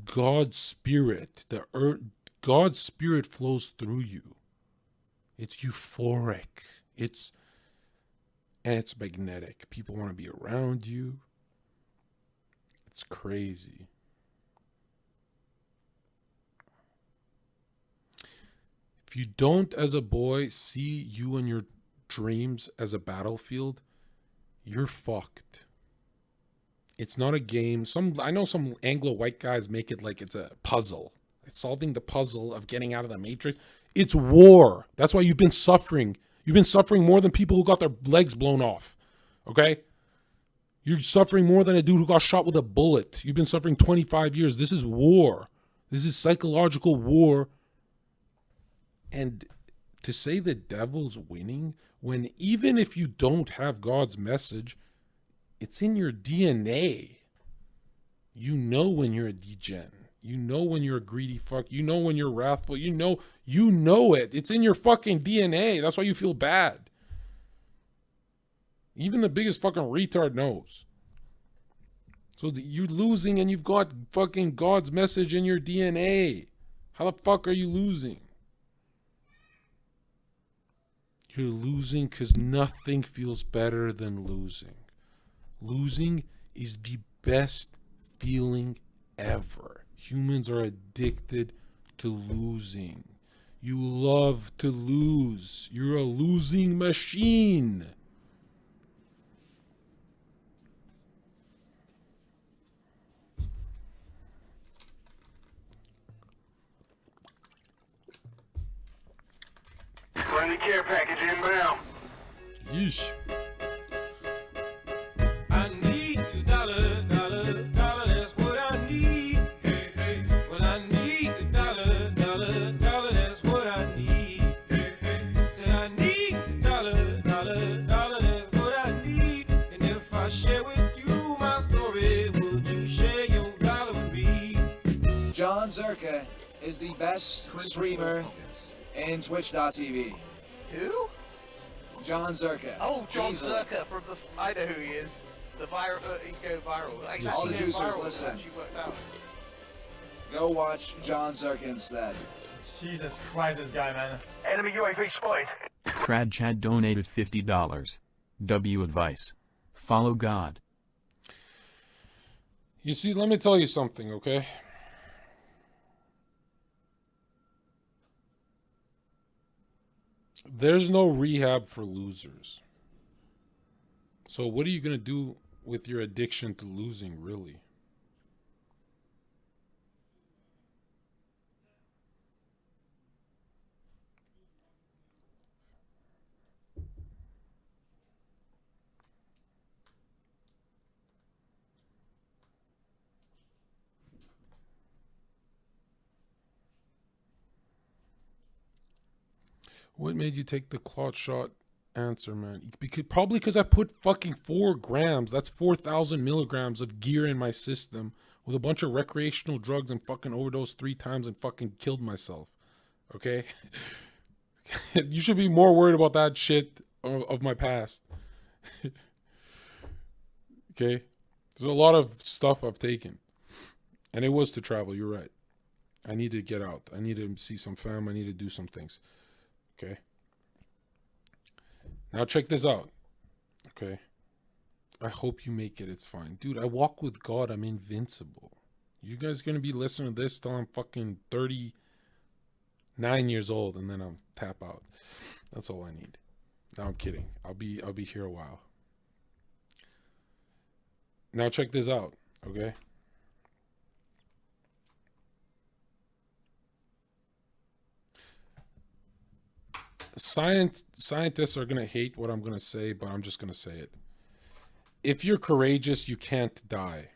God's spirit, God's spirit flows through you. It's euphoric. It's magnetic. People want to be around you. It's crazy. If you don't, as a boy, see you and your dreams as a battlefield, you're fucked. It's not a game. I know some Anglo-white guys make it like it's a puzzle. It's solving the puzzle of getting out of the Matrix. It's war. That's why you've been suffering. You've been suffering more than people who got their legs blown off. Okay? You're suffering more than a dude who got shot with a bullet. You've been suffering 25 years. This is war. This is psychological war. And to say the devil's winning, when even if you don't have God's message, it's in your DNA. You know when you're a degen. You know when you're a greedy fuck. You know when you're wrathful. You know it. It's in your fucking DNA. That's why you feel bad. Even the biggest fucking retard knows. So you're losing and you've got fucking God's message in your DNA. How the fuck are you losing? You're losing because nothing feels better than losing. Losing is the best feeling ever. Humans are addicted to losing. You love to lose. You're a losing machine. Friendly care package inbound. Yeesh. I need a dollar, dollar, dollar, that's what I need. Hey, hey. Well, I need a dollar, dollar, dollar, that's what I need. Hey, hey. Said I need a dollar, dollar, dollar, that's what I need. And if I share with you my story, would you share your dollar with me? Jonzherka is the best streamer in Twitch.tv. Who? Jonzherka. Oh, John Easily. Zherka from the. I know who he is. The viral. He's going viral. He's All actually the going juicers, viral. It listen. actually worked out. Go watch Jonzherka instead. Jesus Christ, this guy, man. Enemy UAV spotted. Trad Chad donated $50. W advice. Follow God. You see, let me tell you something, okay? There's no rehab for losers. So what are you going to do with your addiction to losing, really? What made you take the clot shot answer, man? Probably because I put fucking 4 grams. That's 4,000 milligrams of gear in my system with a bunch of recreational drugs and fucking overdosed 3 times and fucking killed myself. Okay? You should be more worried about that shit of my past. Okay? There's a lot of stuff I've taken. And it was to travel, you're right. I need to get out. I need to see some fam. I need to do some things. Okay. Now check this out. Okay. I hope you make it. It's fine. Dude, I walk with God. I'm invincible. You guys gonna be listening to this till I'm fucking 39 years old and then I'll tap out. That's all I need. No, I'm kidding. I'll be here a while. Now check this out. Okay. Scientists are going to hate what I'm going to say, but I'm just going to say it. If you're courageous, you can't die.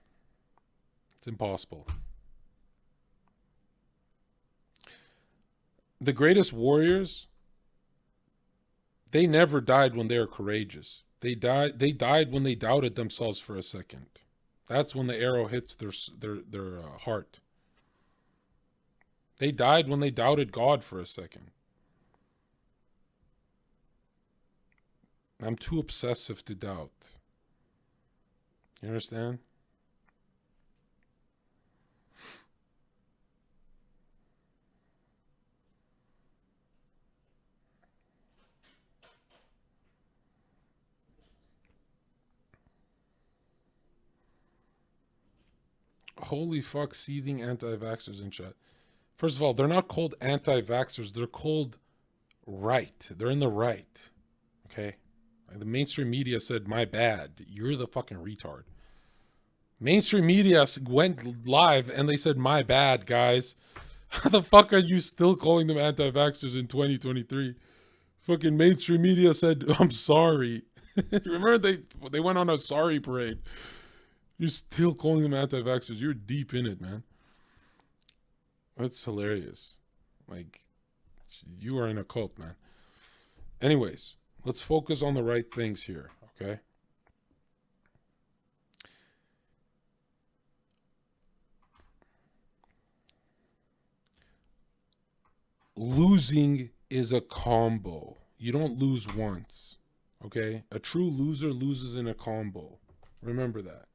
It's impossible. The greatest warriors, they never died when they were courageous. They died when they doubted themselves for a second. That's when the arrow hits their heart. They died when they doubted God for a second. I'm too obsessive to doubt. You understand? Holy fuck, seething anti-vaxxers in chat. First of all, they're not called anti-vaxxers. They're called right. They're in the right. Okay? The mainstream media said, my bad. You're the fucking retard. Mainstream media went live and they said, my bad, guys. How the fuck are you still calling them anti-vaxxers in 2023? Fucking mainstream media said, I'm sorry. Remember they went on a sorry parade. You're still calling them anti-vaxxers. You're deep in it, man. That's hilarious. Like, you are in a cult, man. Anyways. Let's focus on the right things here, okay? Losing is a combo. You don't lose once, okay? A true loser loses in a combo. Remember that.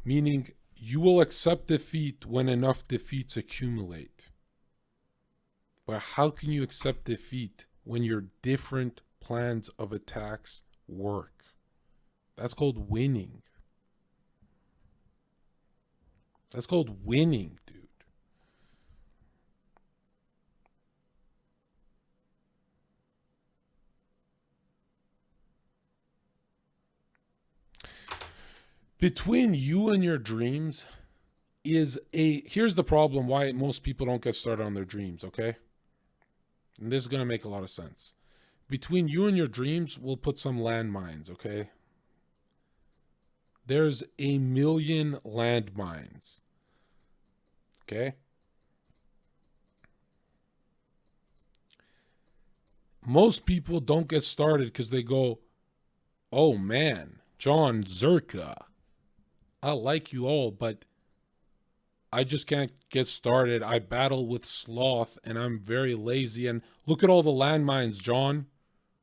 Meaning, you will accept defeat when enough defeats accumulate. But how can you accept defeat when your different plans of attacks work? That's called winning. That's called winning, dude. Between you and your dreams here's the problem why most people don't get started on their dreams, okay? And this is going to make a lot of sense. Between you and your dreams, we'll put some landmines, okay? There's 1,000,000 landmines. Okay? Most people don't get started because they go, oh man, jonzherka, I like you all, but I just can't get started. I battle with sloth and I'm very lazy. And look at all the landmines, John.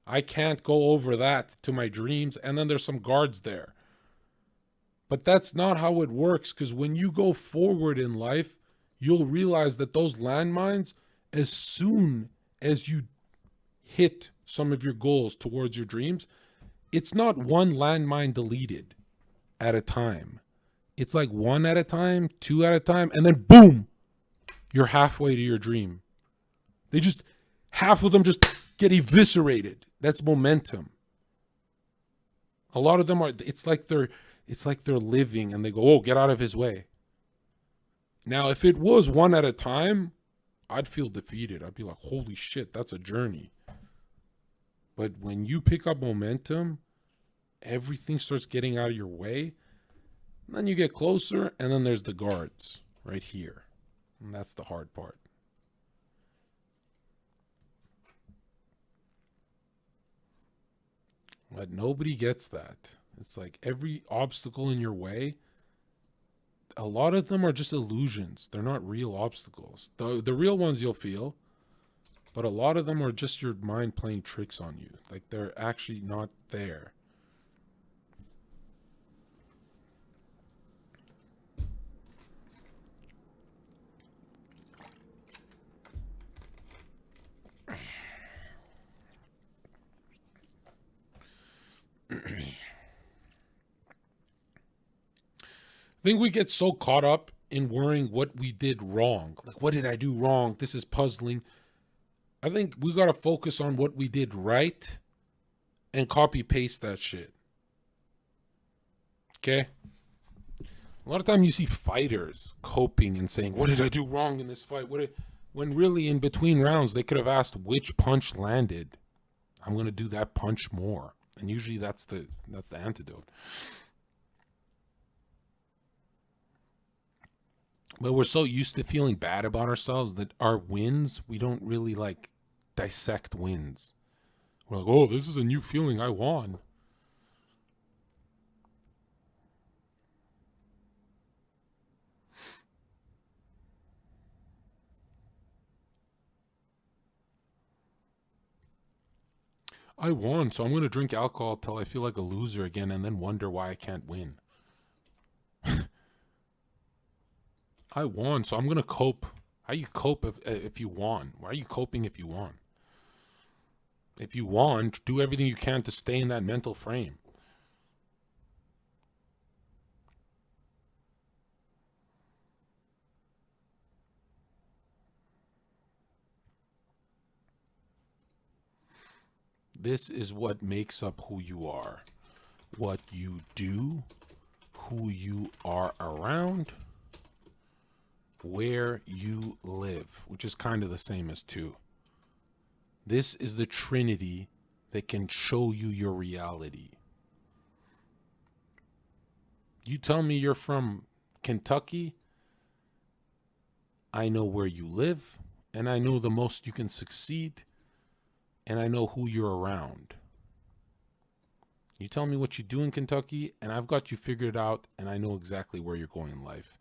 I can't go over that to my dreams. And then there's some guards there. But that's not how it works, because when you go forward in life, you'll realize that those landmines, as soon as you hit some of your goals towards your dreams, it's not one landmine deleted at a time. It's like one at a time, two at a time, and then boom, you're halfway to your dream. Half of them just get eviscerated. That's momentum. A lot of them are, it's like they're living and they go, oh, get out of his way. Now, if it was one at a time, I'd feel defeated. I'd be like, holy shit, that's a journey. But when you pick up momentum, everything starts getting out of your way. And then you get closer, and then there's the guards right here. And that's the hard part. But nobody gets that. It's like every obstacle in your way, a lot of them are just illusions. They're not real obstacles. The real ones you'll feel, but a lot of them are just your mind playing tricks on you. Like they're actually not there. I think we get so caught up in worrying what we did wrong. Like, what did I do wrong? This is puzzling. I think we got to focus on what we did right and copy paste that shit. Okay? A lot of time you see fighters coping and saying, what did I do wrong in this fight? When really in between rounds, they could have asked which punch landed. I'm going to do that punch more. And usually that's the antidote. But we're so used to feeling bad about ourselves that our wins, we don't really like dissect wins. We're like, oh, this is a new feeling. I won. I won, so I'm going to drink alcohol till I feel like a loser again and then wonder why I can't win. I won, so I'm going to cope. How you cope if you won? Why are you coping if you won? If you won, do everything you can to stay in that mental frame. This is what makes up who you are. What you do, who you are around, where you live, which is kind of the same as two. This is the Trinity that can show you your reality. You tell me you're from Kentucky, I know where you live, and I know the most you can succeed, and I know who you're around. You tell me what you do in Kentucky, and I've got you figured out, and I know exactly where you're going in life.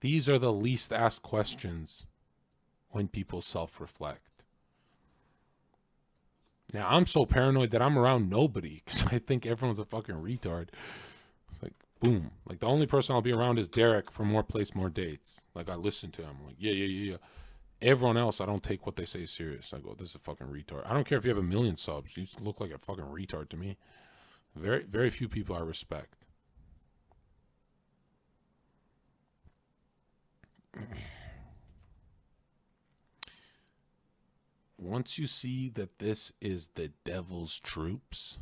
These are the least asked questions when people self-reflect. Now, I'm so paranoid that I'm around nobody because I think everyone's a fucking retard. It's like, boom. Like, the only person I'll be around is Derek from More Place, More Dates. Like, I listen to him. Like, yeah. Everyone else, I don't take what they say serious. I go, this is a fucking retard. I don't care if you have 1 million subs. You look like a fucking retard to me. Very, very few people I respect. Once you see that this is the devil's troops,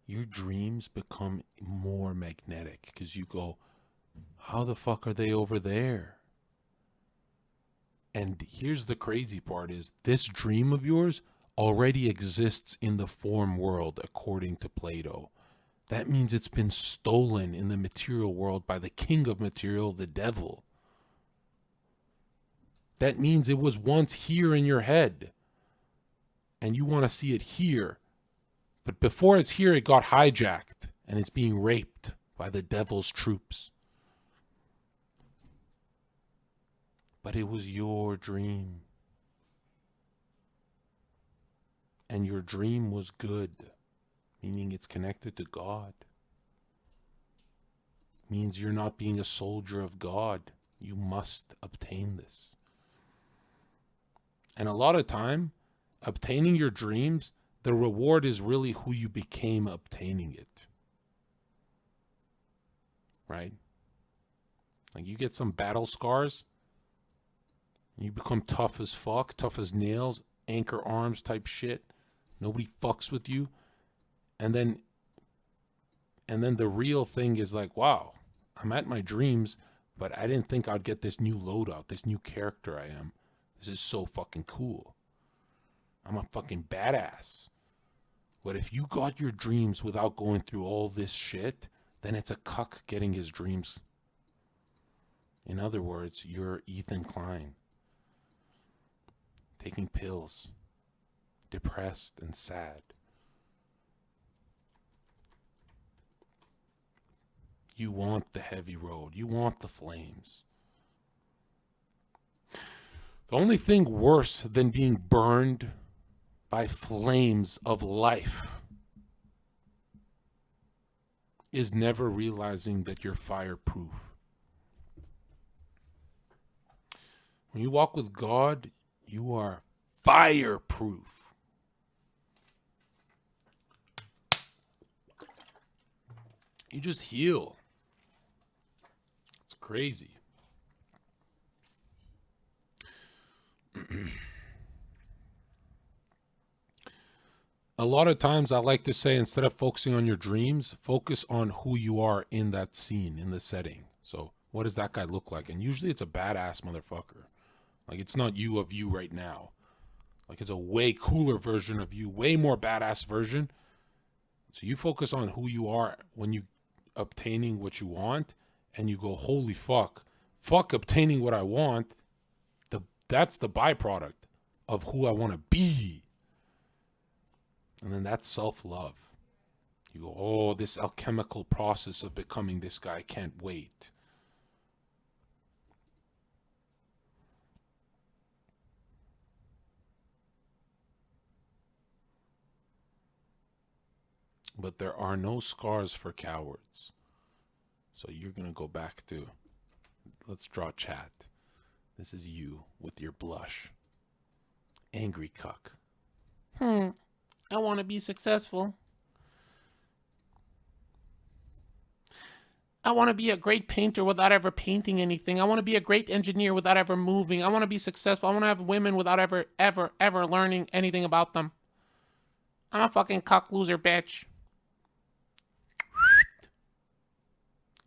your dreams become more magnetic because you go, How the fuck are they over there? And here's the crazy part is this dream of yours already exists in the form world according to Plato. That means it's been stolen in the material world by the king of material, the devil. That means it was once here in your head. And you want to see it here. But before it's here, it got hijacked. And it's being raped by the devil's troops. But it was your dream. And your dream was good. Meaning it's connected to God. Means you're not being a soldier of God. You must obtain this. And a lot of time, obtaining your dreams, the reward is really who you became obtaining it. Right? Like you get some battle scars. You become tough as fuck, tough as nails, anchor arms type shit. Nobody fucks with you. And then the real thing is like, wow, I'm at my dreams, but I didn't think I'd get this new loadout, this new character I am. This is so fucking cool. I'm a fucking badass. But if you got your dreams without going through all this shit, then it's a cuck getting his dreams. In other words, you're Ethan Klein. Taking pills. Depressed and sad. You want the heavy road. You want the flames. The only thing worse than being burned by flames of life is never realizing that you're fireproof. When you walk with God, you are fireproof. You just heal. It's crazy. A lot of times I like to say, instead of focusing on your dreams, focus on who you are in that scene, in the setting. So what does that guy look like? And usually it's a badass motherfucker. Like it's not you of you right now. Like it's a way cooler version of you, way more badass version. So you focus on who you are when you obtaining what you want, and you go, holy fuck, fuck obtaining what I want. That's the byproduct of who I want to be. And then that's self-love. You go, oh, this alchemical process of becoming this guy, can't wait. But there are no scars for cowards. So you're going to go back to, let's draw chat. This is you with your blush. Angry cuck. I want to be successful. I want to be a great painter without ever painting anything. I want to be a great engineer without ever moving. I want to be successful. I want to have women without ever learning anything about them. I'm a fucking cuck loser bitch.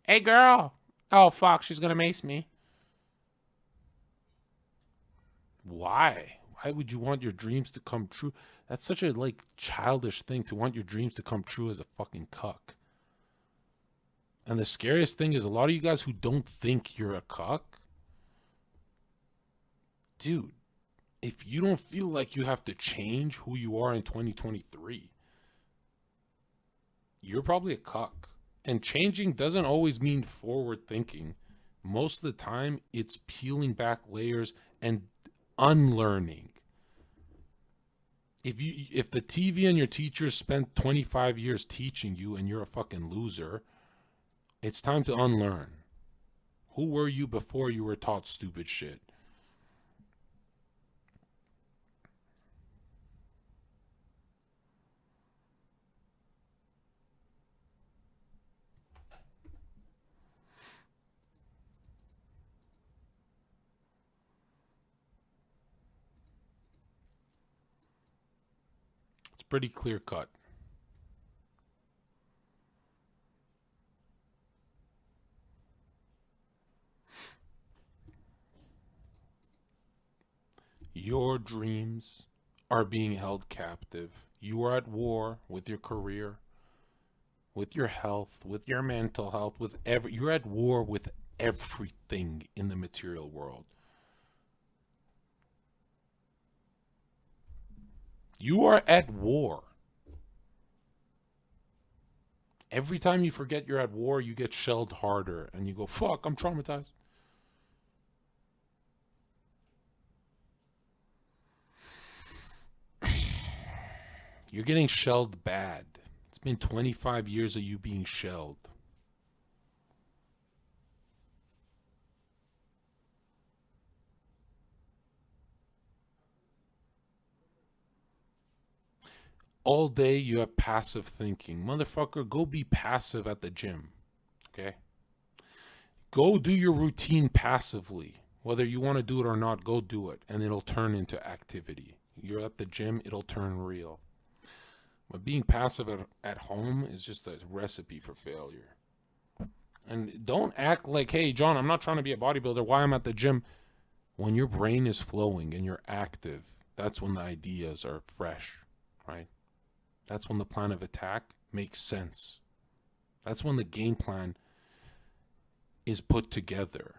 Hey girl. Oh fuck, she's gonna mace me. Why? Why would you want your dreams to come true? That's such a like childish thing, to want your dreams to come true as a fucking cuck. And the scariest thing is, a lot of you guys who don't think you're a cuck, dude, if you don't feel like you have to change who you are in 2023, you're probably a cuck. And changing doesn't always mean forward thinking. Most of the time, it's peeling back layers and unlearning. If the TV and your teachers spent 25 years teaching you and you're a fucking loser, it's time to unlearn. Who were you before you were taught stupid shit? It's pretty clear cut. Your dreams are being held captive. You are at war with your career, with your health, with your mental health, you're at war with everything in the material world. You are at war. Every time you forget you're at war, you get shelled harder and you go, fuck, I'm traumatized. You're getting shelled bad. It's been 25 years of you being shelled. All day you have passive thinking. Motherfucker, go be passive at the gym. Okay? Go do your routine passively. Whether you want to do it or not, go do it. And it'll turn into activity. You're at the gym, it'll turn real. But being passive at home is just a recipe for failure. And don't act like, hey, John, I'm not trying to be a bodybuilder. Why I'm at the gym? When your brain is flowing and you're active, that's when the ideas are fresh, right? That's when the plan of attack makes sense. That's when the game plan is put together.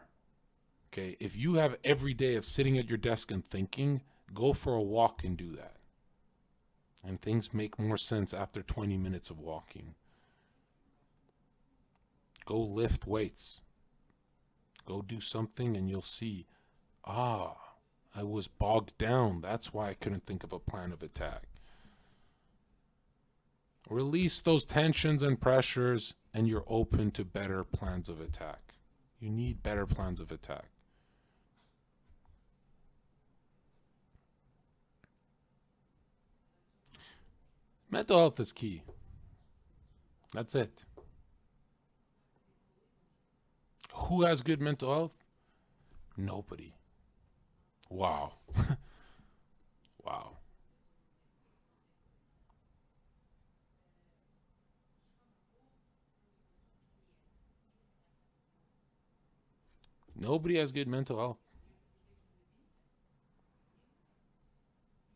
Okay, if you have every day of sitting at your desk and thinking, go for a walk and do that. And things make more sense after 20 minutes of walking. Go lift weights. Go do something and you'll see, I was bogged down. That's why I couldn't think of a plan of attack. Release those tensions and pressures and you're open to better plans of attack. You need better plans of attack. Mental health is key. That's it. Who has good mental health? Nobody. Wow. Wow. Nobody has good mental health.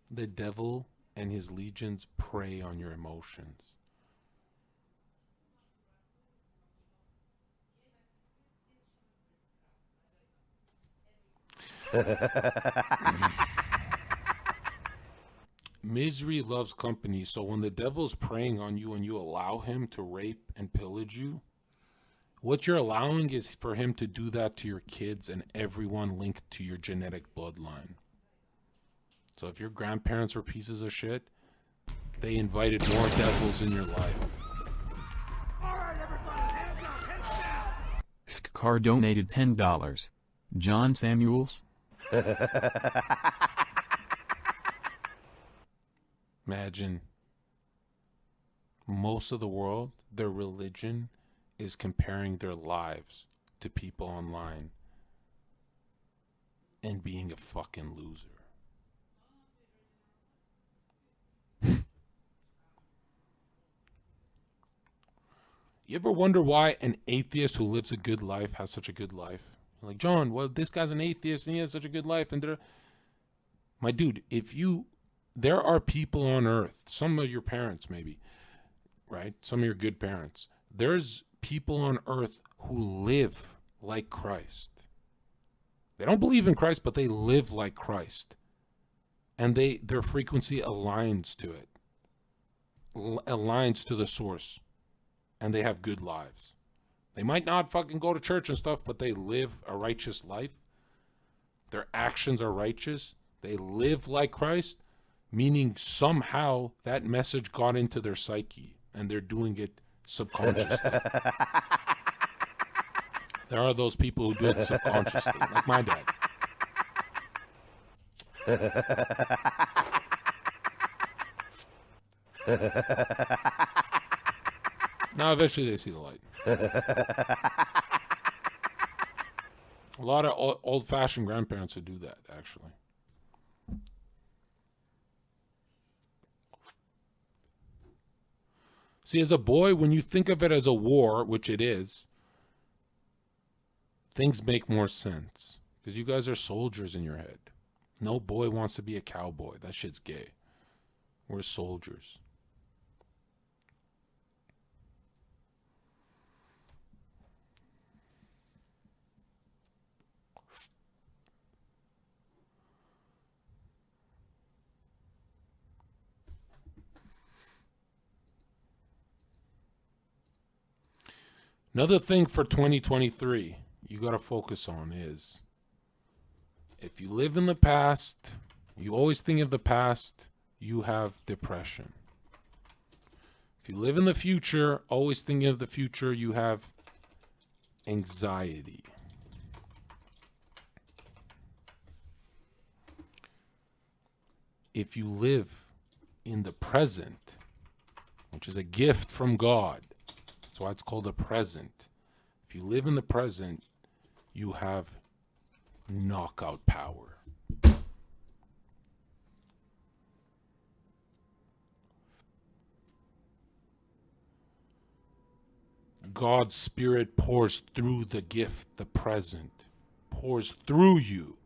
The devil and his legions prey on your emotions. Misery loves company, so when the devil's preying on you and you allow him to rape and pillage you, what you're allowing is for him to do that to your kids and everyone linked to your genetic bloodline. So if your grandparents were pieces of shit, they invited more devils in your life. Zherka donated $10. John Samuels? Imagine most of the world, their religion is comparing their lives to people online and being a fucking loser. You ever wonder why an atheist who lives a good life has such a good life? Like, John, well, this guy's an atheist and he has such a good life. And my dude, there are people on earth, some of your parents maybe, right? Some of your good parents. There's people on earth who live like Christ. They don't believe in Christ, but they live like Christ. And their frequency aligns to it. Aligns to the source. And they have good lives. They might not fucking go to church and stuff, but they live a righteous life. Their actions are righteous. They live like Christ, meaning somehow that message got into their psyche and they're doing it subconsciously. There are those people who do it subconsciously, like my dad. Now eventually they see the light. A lot of old-fashioned grandparents who do that, actually. See, as a boy, when you think of it as a war, which it is, things make more sense. Because you guys are soldiers in your head. No boy wants to be a cowboy. That shit's gay. We're soldiers. Another thing for 2023 you got to focus on is, if you live in the past, you always think of the past, you have depression. If you live in the future, always thinking of the future, you have anxiety. If you live in the present, which is a gift from God, that's why it's called a present. If you live in the present, you have knockout power. God's Spirit pours through the gift, the present, pours through you.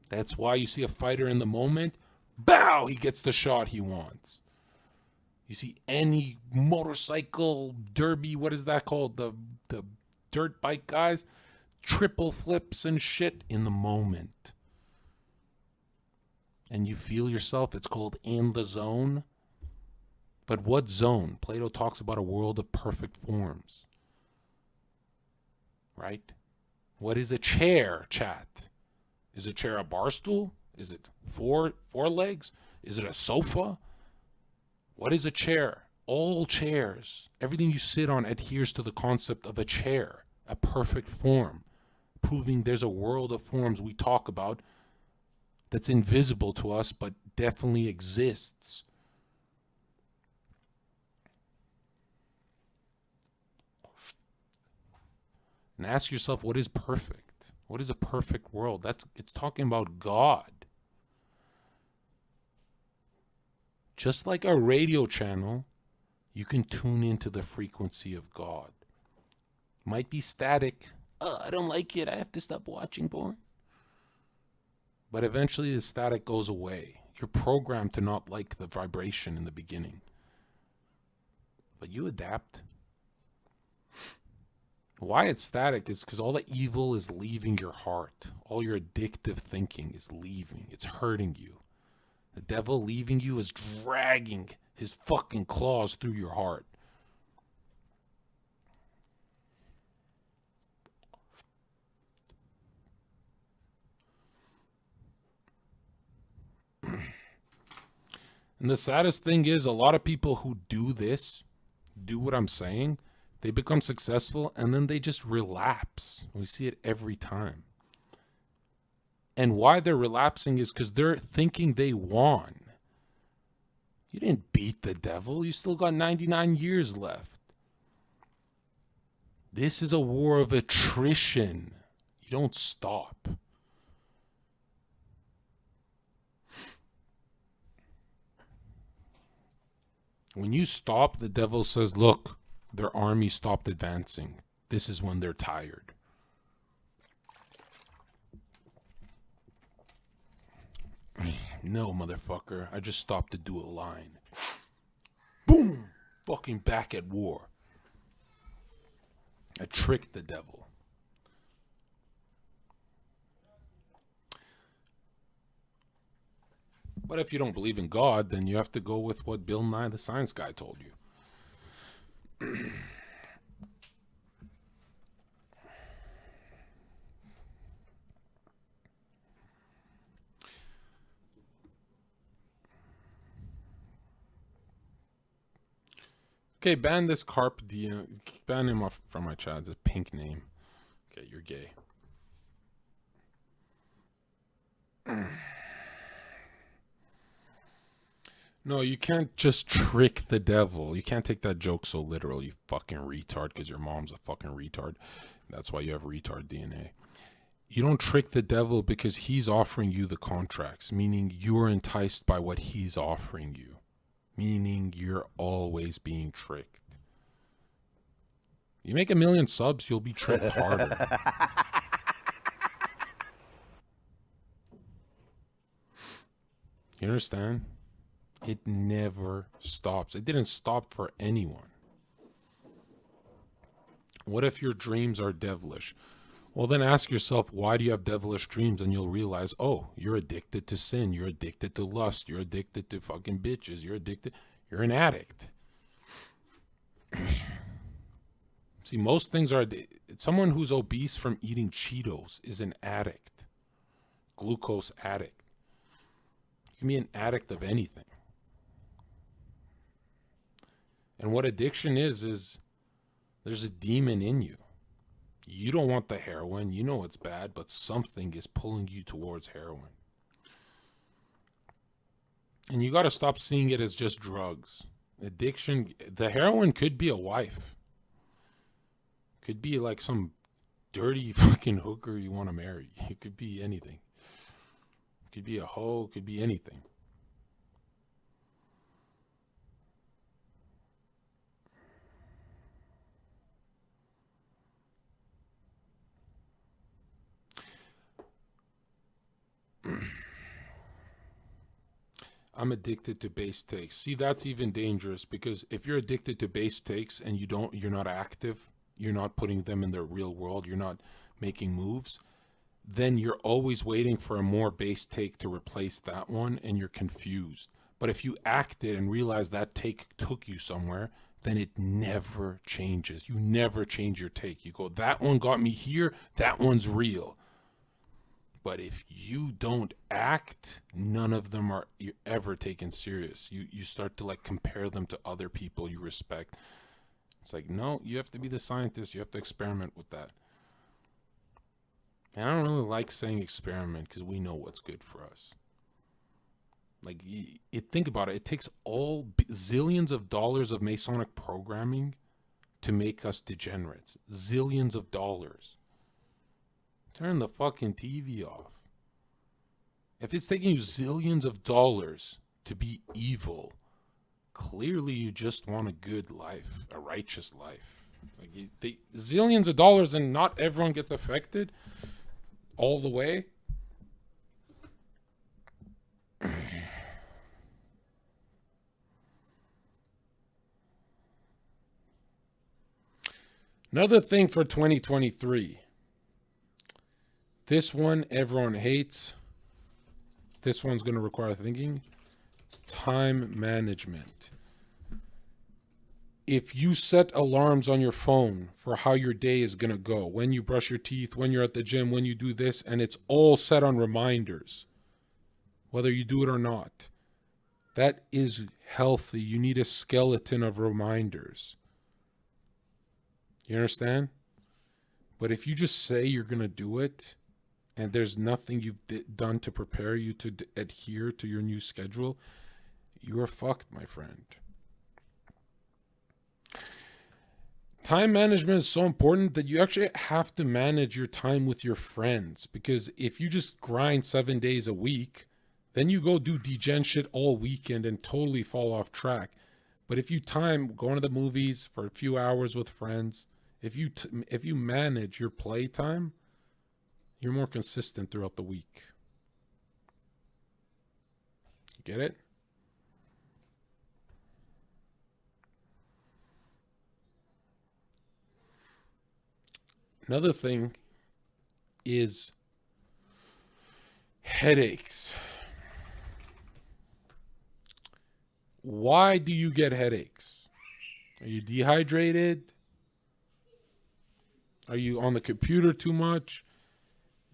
That's why you see a fighter in the moment, bow, he gets the shot he wants. You see any motorcycle derby, what is that called? The dirt bike guys, triple flips and shit in the moment. And you feel yourself, it's called in the zone. But what zone? Plato talks about a world of perfect forms. Right? What is a chair, chat? Is a chair a bar stool? Is it four legs? Is it a sofa? What is a chair? All chairs, everything you sit on adheres to the concept of a chair, a perfect form, proving there's a world of forms we talk about that's invisible to us but definitely exists. And ask yourself, what is perfect? What is a perfect world? It's talking about God. Just like a radio channel, you can tune into the frequency of God. Might be static. Oh, I don't like it. I have to stop watching porn. But eventually the static goes away. You're programmed to not like the vibration in the beginning. But you adapt. Why it's static is because all the evil is leaving your heart. All your addictive thinking is leaving. It's hurting you. The devil leaving you is dragging his fucking claws through your heart. And the saddest thing is, a lot of people who do this, do what I'm saying, they become successful and then they just relapse. We see it every time. And why they're relapsing is because they're thinking they won. You didn't beat the devil. You still got 99 years left. This is a war of attrition. You don't stop. When you stop, the devil says, look, their army stopped advancing. This is when they're tired. No, motherfucker. I just stopped to do a line. Boom! Fucking back at war. I tricked the devil. But if you don't believe in God, then you have to go with what Bill Nye the Science Guy told you. Okay, ban this Carp Diem. Ban him off from my chat. It's a pink name. Okay, you're gay. No, you can't just trick the devil. You can't take that joke so literal, you fucking retard, because your mom's a fucking retard. That's why you have retard DNA. You don't trick the devil because he's offering you the contracts, meaning you're enticed by what he's offering you, meaning you're always being tricked. You make 1 million subs, you'll be tricked harder. You understand? It never stops. It didn't stop for anyone. What if your dreams are devilish? Well, then ask yourself, why do you have devilish dreams? And you'll realize, oh, you're addicted to sin. You're addicted to lust. You're addicted to fucking bitches. You're an addict. See, most things are, someone who's obese from eating Cheetos is an addict. Glucose addict. You can be an addict of anything. And what addiction is there's a demon in you. You don't want the heroin. You know it's bad, but something is pulling you towards heroin. And you got to stop seeing it as just drugs. Addiction, the heroin could be a wife. Could be like some dirty fucking hooker you want to marry. It could be anything. It could be a hoe. It could be anything. I'm addicted to base takes. See, that's even dangerous, because if you're addicted to base takes and you're not active, you're not putting them in the real world, you're not making moves, then you're always waiting for a more base take to replace that one, and you're confused. But if you acted and realized that take took you somewhere, then it never changes. You never change your take. You go, that one got me here, that one's real. But if you don't act, none of them are ever taken serious. You start to like compare them to other people you respect. It's like, no, you have to be the scientist. You have to experiment with that. And I don't really like saying experiment, because we know what's good for us. Like, think about it. It takes zillions of dollars of Masonic programming to make us degenerates. Zillions of dollars. Turn the fucking TV off. If it's taking you zillions of dollars to be evil, clearly you just want a good life, a righteous life. Like, zillions of dollars and not everyone gets affected all the way. Another thing for 2023. This one everyone hates. This one's going to require thinking. Time management. If you set alarms on your phone for how your day is going to go, when you brush your teeth, when you're at the gym, when you do this, and it's all set on reminders, whether you do it or not, that is healthy. You need a skeleton of reminders. You understand? But if you just say you're going to do it, and there's nothing you've done to prepare you to adhere to your new schedule, you're fucked, my friend. Time management is so important that you actually have to manage your time with your friends, because if you just grind 7 days a week, then you go do degen shit all weekend and totally fall off track. But if you going to the movies for a few hours with friends, if you manage your play time, you're more consistent throughout the week. Get it? Another thing is headaches. Why do you get headaches? Are you dehydrated? Are you on the computer too much?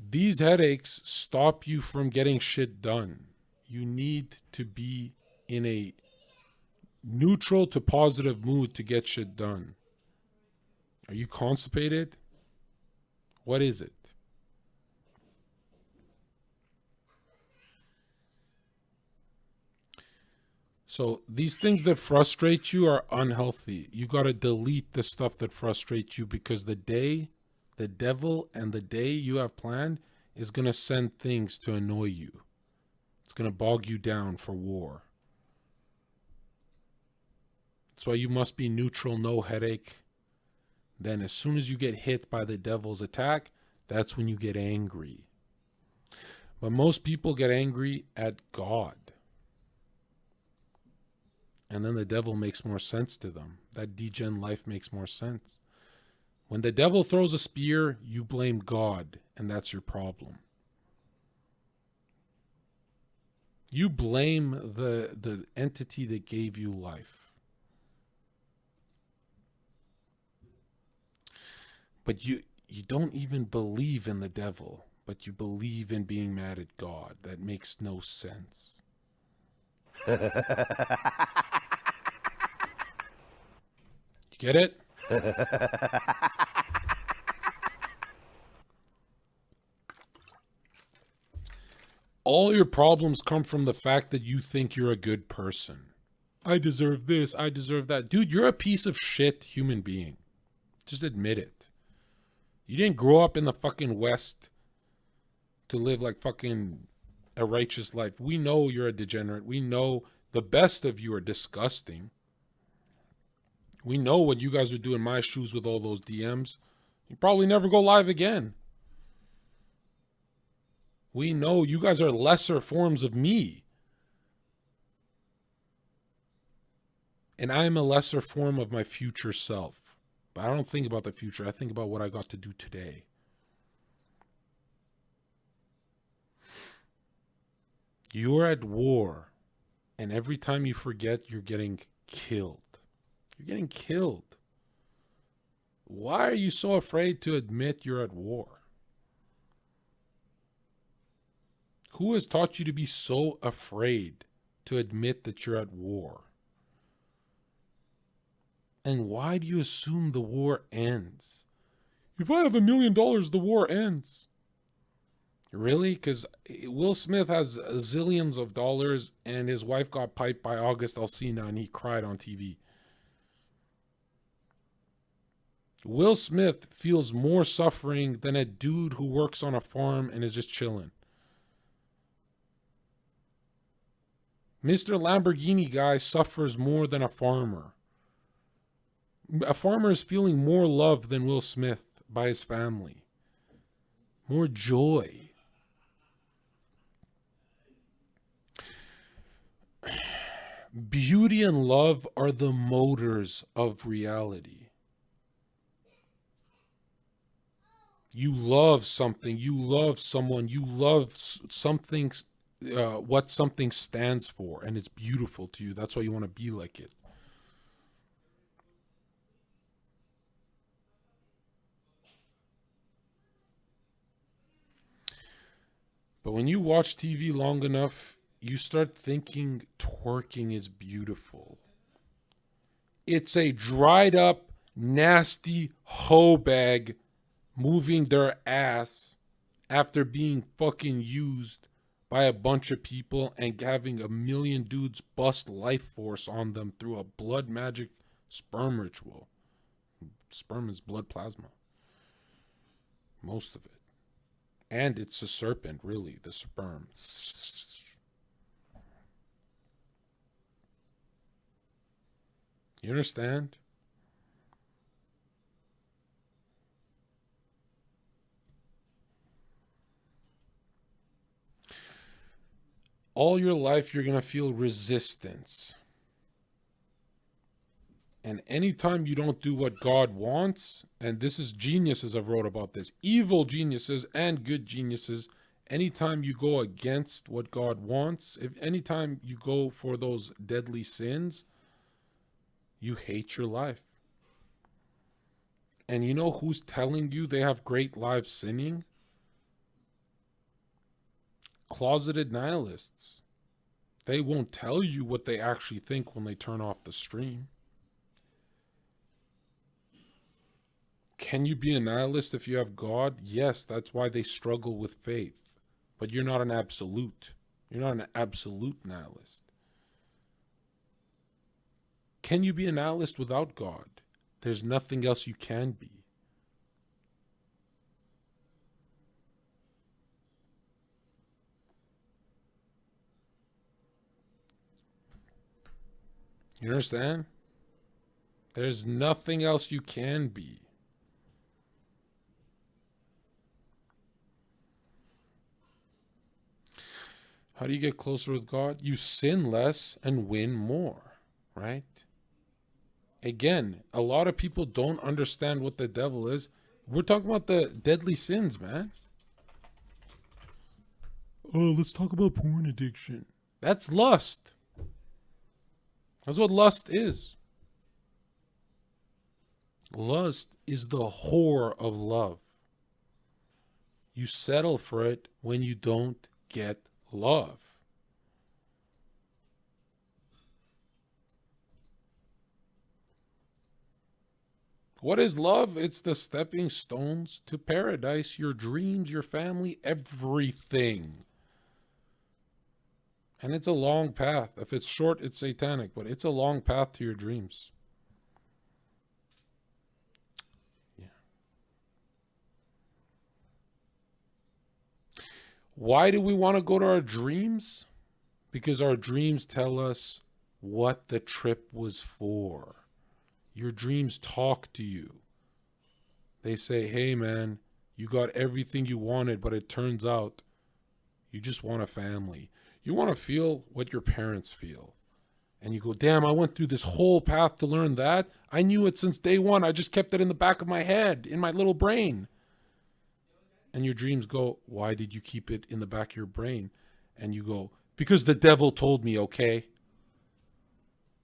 These headaches stop you from getting shit done. You need to be in a neutral to positive mood to get shit done. Are you constipated? What is it? So these things that frustrate you are unhealthy. You got to delete the stuff that frustrates you, because the devil and the day you have planned is going to send things to annoy you. It's going to bog you down for war. That's why you must be neutral, no headache. Then as soon as you get hit by the devil's attack, that's when you get angry. But most people get angry at God. And then the devil makes more sense to them. That degen life makes more sense. When the devil throws a spear, you blame God, and that's your problem. You blame the entity that gave you life. But you don't even believe in the devil, but you believe in being mad at God. That makes no sense. You get it? All your problems come from the fact that you think you're a good person. I deserve this, I deserve that. Dude, you're a piece of shit human being. Just admit it. You didn't grow up in the fucking West to live like fucking a righteous life. We know you're a degenerate. We know the best of you are disgusting. We know what you guys would do in my shoes with all those DMs. You probably never go live again. We know you guys are lesser forms of me. And I am a lesser form of my future self. But I don't think about the future. I think about what I got to do today. You're at war. And every time you forget, you're getting killed. You're getting killed. Why are you so afraid to admit you're at war? Who has taught you to be so afraid to admit that you're at war? And why do you assume the war ends? If I have $1 million, the war ends. Really? Because Will Smith has zillions of dollars and his wife got piped by August Alsina and he cried on TV. Will Smith feels more suffering than a dude who works on a farm and is just chilling. Mr. Lamborghini guy suffers more than a farmer. A farmer is feeling more love than Will Smith by his family. More joy. Beauty and love are the motors of reality. You love something, you love someone, you love something, what something stands for, and it's beautiful to you. That's why you want to be like it. But when you watch TV long enough, you start thinking twerking is beautiful. It's a dried up, nasty hoe bag moving their ass after being fucking used by a bunch of people and having 1 million dudes bust life force on them through a blood magic sperm ritual. Sperm is blood plasma. Most of it. And it's a serpent, really, the sperm. You understand? All your life, you're going to feel resistance. And anytime you don't do what God wants, and this is geniuses have wrote about this, evil geniuses and good geniuses, anytime you go against what God wants, anytime you go for those deadly sins, you hate your life. And you know who's telling you they have great lives sinning? Closeted nihilists. They won't tell you what they actually think when they turn off the stream. Can you be a nihilist if you have God? Yes, that's why they struggle with faith. But you're not an absolute. You're not an absolute nihilist. Can you be a nihilist without God? There's nothing else you can be. You understand? There's nothing else you can be. How do you get closer with God? You sin less and win more, right? Again, a lot of people don't understand what the devil is. We're talking about the deadly sins, man. Oh, let's talk about porn addiction. That's lust. That's what lust is. Lust is the whore of love. You settle for it when you don't get love. What is love? It's the stepping stones to paradise, your dreams, your family, everything. And it's a long path. If it's short, it's satanic, but it's a long path to your dreams. Yeah. Why do we want to go to our dreams? Because our dreams tell us what the trip was for. Your dreams talk to you. They say, hey man, you got everything you wanted, but it turns out you just want a family. You want to feel what your parents feel. And you go, damn, I went through this whole path to learn that. I knew it since day one. I just kept it in the back of my head, in my little brain. And your dreams go, why did you keep it in the back of your brain? And you go, because the devil told me, okay?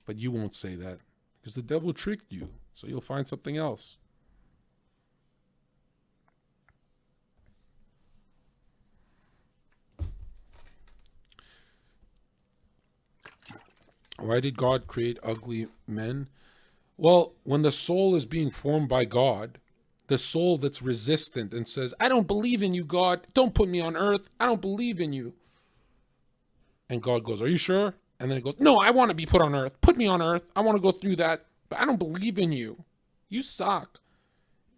But you won't say that. Because the devil tricked you, so you'll find something else. Why did God create ugly men? Well, when the soul is being formed by God, the soul that's resistant and says, I don't believe in you, God. Don't put me on earth. I don't believe in you. And God goes, are you sure? And then it goes, no, I want to be put on earth. Put me on earth. I want to go through that. But I don't believe in you. You suck.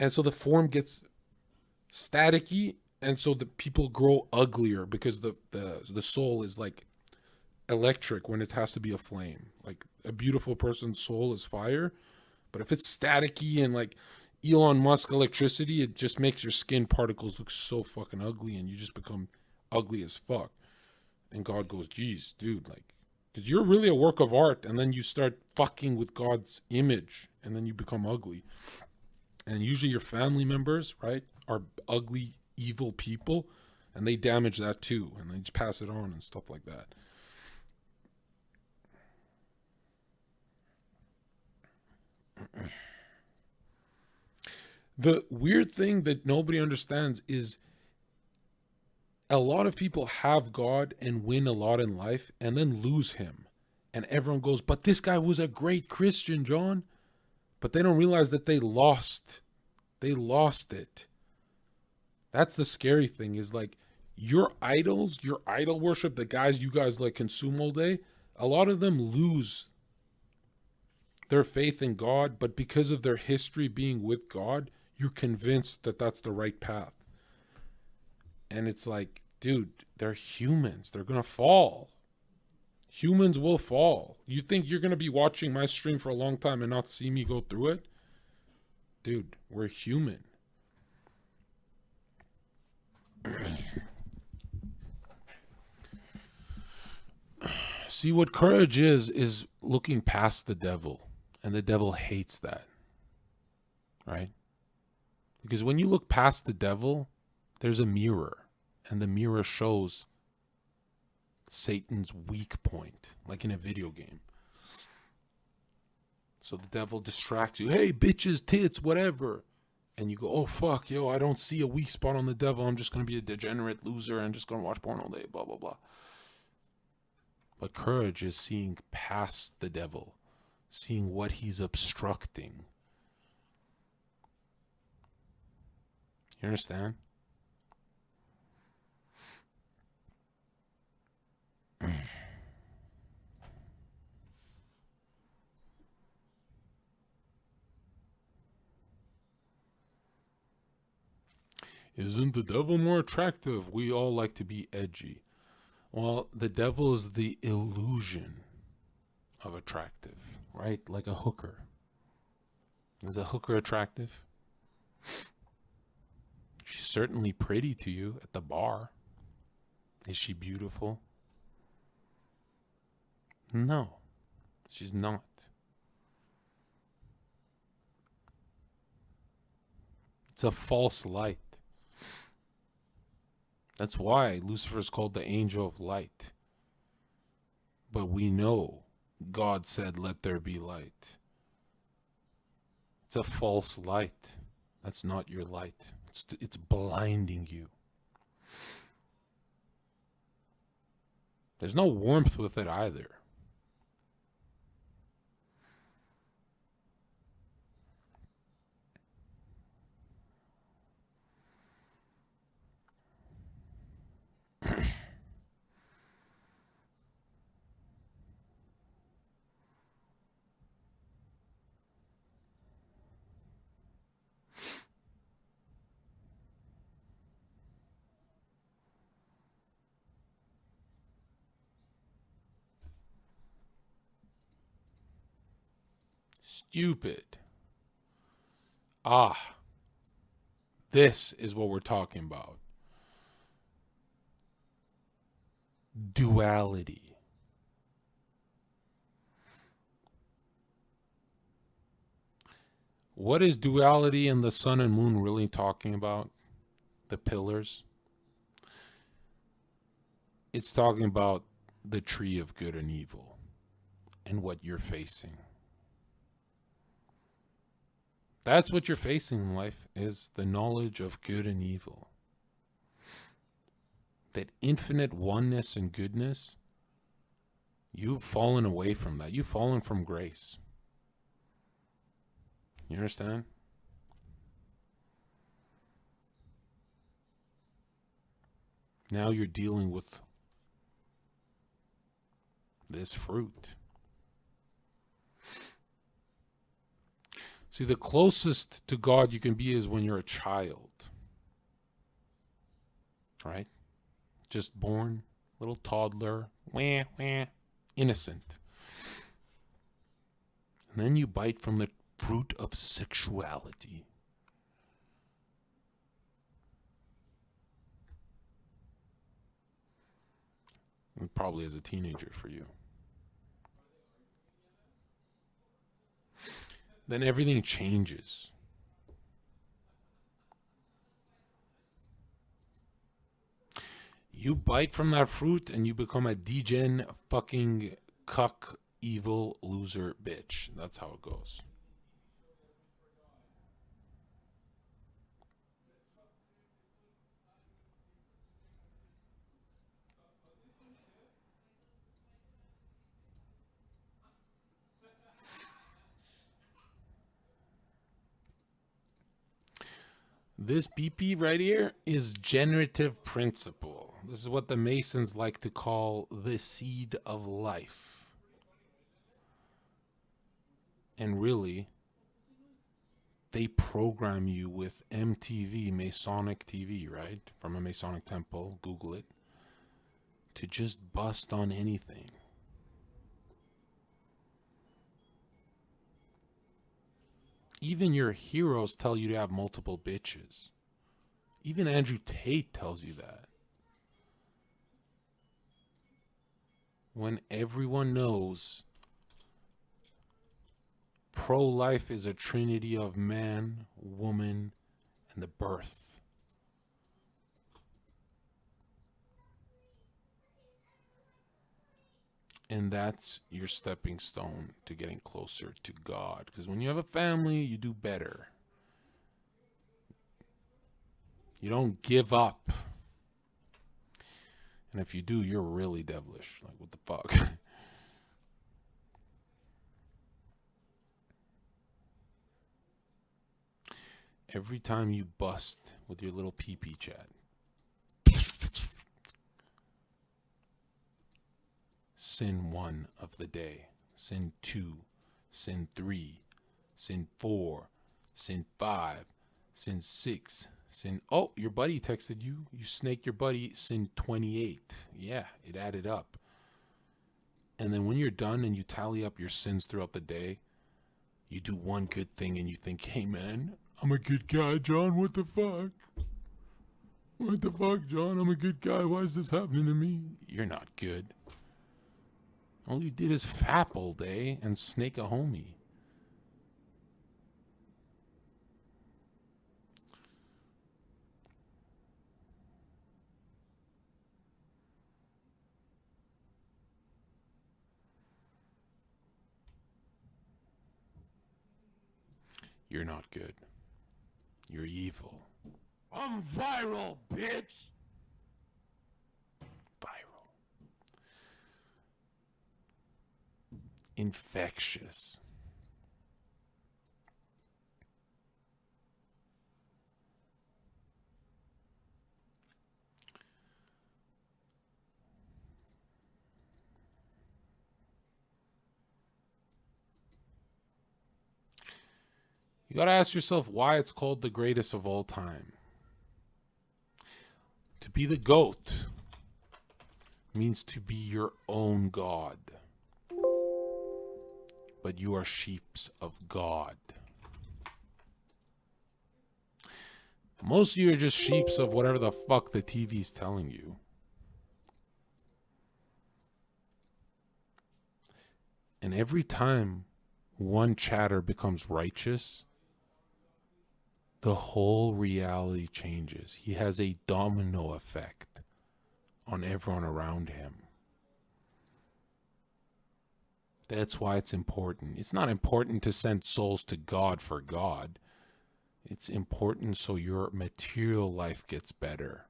And so the form gets staticky. And so the people grow uglier because the soul is like electric when it has to be a flame. Like a beautiful person's soul is fire. But if it's staticky and like Elon Musk electricity, it just makes your skin particles look so fucking ugly and you just become ugly as fuck. And God goes, geez, dude, like, because you're really a work of art, and then you start fucking with God's image, and then you become ugly. And usually your family members, right, are ugly, evil people, and they damage that too, and they just pass it on and stuff like that. The weird thing that nobody understands is a lot of people have God and win a lot in life and then lose him. And everyone goes, but this guy was a great Christian, John. But they don't realize that they lost. They lost it. That's the scary thing is like your idols, your idol worship, the guys you guys like consume all day, a lot of them lose their faith in God. But because of their history being with God, you're convinced that that's the right path. And it's like, dude, they're humans. They're going to fall. Humans will fall. You think you're going to be watching my stream for a long time and not see me go through it? Dude, we're human. See, what courage is looking past the devil. And the devil hates that. Right? Because when you look past the devil, there's a mirror, and the mirror shows Satan's weak point, like in a video game. So the devil distracts you. Hey, bitches, tits, whatever. And you go, oh, fuck, yo, I don't see a weak spot on the devil. I'm just going to be a degenerate loser and just going to watch porn all day, blah, blah, blah. But courage is seeing past the devil, seeing what he's obstructing. You understand? Isn't the devil more attractive? We all like to be edgy. Well, the devil is the illusion of attractive, right? Like a hooker. Is a hooker attractive? She's certainly pretty to you at the bar. Is she beautiful? No, she's not. It's a false light. That's why Lucifer is called the angel of light. But we know God said, let there be light. It's a false light. That's not your light. It's blinding you. There's no warmth with it either. Stupid. This is what we're talking about. Duality. What is duality and the sun and moon really talking about? The pillars. It's talking about the tree of good and evil and what you're facing. That's what you're facing in life, is the knowledge of good and evil. That infinite oneness and goodness, you've fallen away from that. You've fallen from grace. You understand? Now you're dealing with this fruit. See, the closest to God you can be is when you're a child. Right? Just born, little toddler, wah, wah, innocent. And then you bite from the fruit of sexuality. And probably as a teenager for you. Then everything changes. You bite from that fruit and you become a degen fucking cuck evil loser bitch. That's how it goes. This BP right here is generative principle. This is what the Masons like to call the seed of life. And really, they program you with MTV, Masonic TV, right? From a Masonic temple, Google it, to just bust on anything. Even your heroes tell you to have multiple bitches. Even Andrew Tate tells you that. When everyone knows pro-life is a trinity of man, woman, and the birth. And that's your stepping stone to getting closer to God. Because when you have a family, you do better. You don't give up. And if you do, you're really devilish. Like, what the fuck? Every time you bust with your little pee-pee chat, sin 1 of the day, sin 2, sin 3, sin 4, sin 5, sin 6, sin... Oh, your buddy texted you. You snaked your buddy, sin 28. Yeah, it added up. And then when you're done and you tally up your sins throughout the day, you do one good thing and you think, hey man, I'm a good guy, John. What the fuck? What the fuck, John? I'm a good guy. Why is this happening to me? You're not good. All you did is fap all day and snake a homie. You're not good. You're evil. I'm viral, bitch! Viral. Infectious. You gotta ask yourself why it's called the greatest of all time. To be the GOAT means to be your own God. But you are sheeps of God. Most of you are just sheeps of whatever the fuck the TV's telling you. And every time one chatter becomes righteous, the whole reality changes. He has a domino effect on everyone around him. That's why it's important. It's not important to send souls to God for God. It's important so your material life gets better.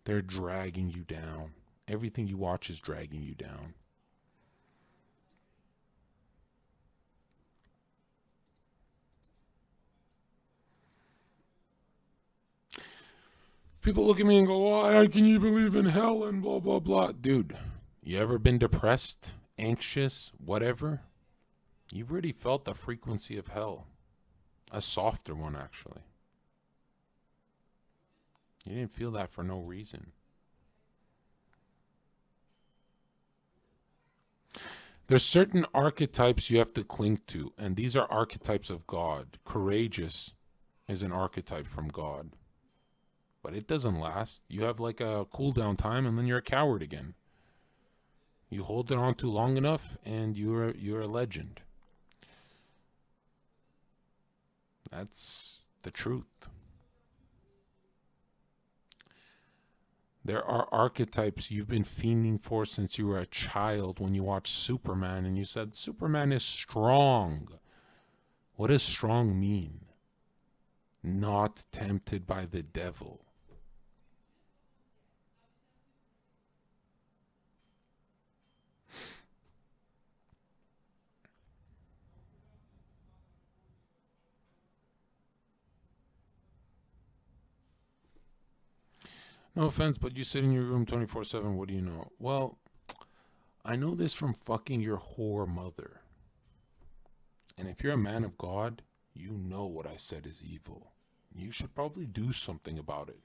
They're dragging you down. Everything you watch is dragging you down. People look at me and go, "Why can you believe in hell and blah, blah, blah." Dude, you ever been depressed, anxious, whatever? You've already felt the frequency of hell. A softer one, actually. You didn't feel that for no reason. There's certain archetypes you have to cling to, and these are archetypes of God. Courageous is an archetype from God. But it doesn't last. You have like a cool down time and then you're a coward again. You hold it on too long enough and you're a legend. That's the truth. There are archetypes you've been fiending for since you were a child when you watched Superman and you said, Superman is strong. What does strong mean? Not tempted by the devil. No offense, but you sit in your room 24/7. What do you know? Well, I know this from fucking your whore mother. And if you're a man of God, you know what I said is evil. You should probably do something about it.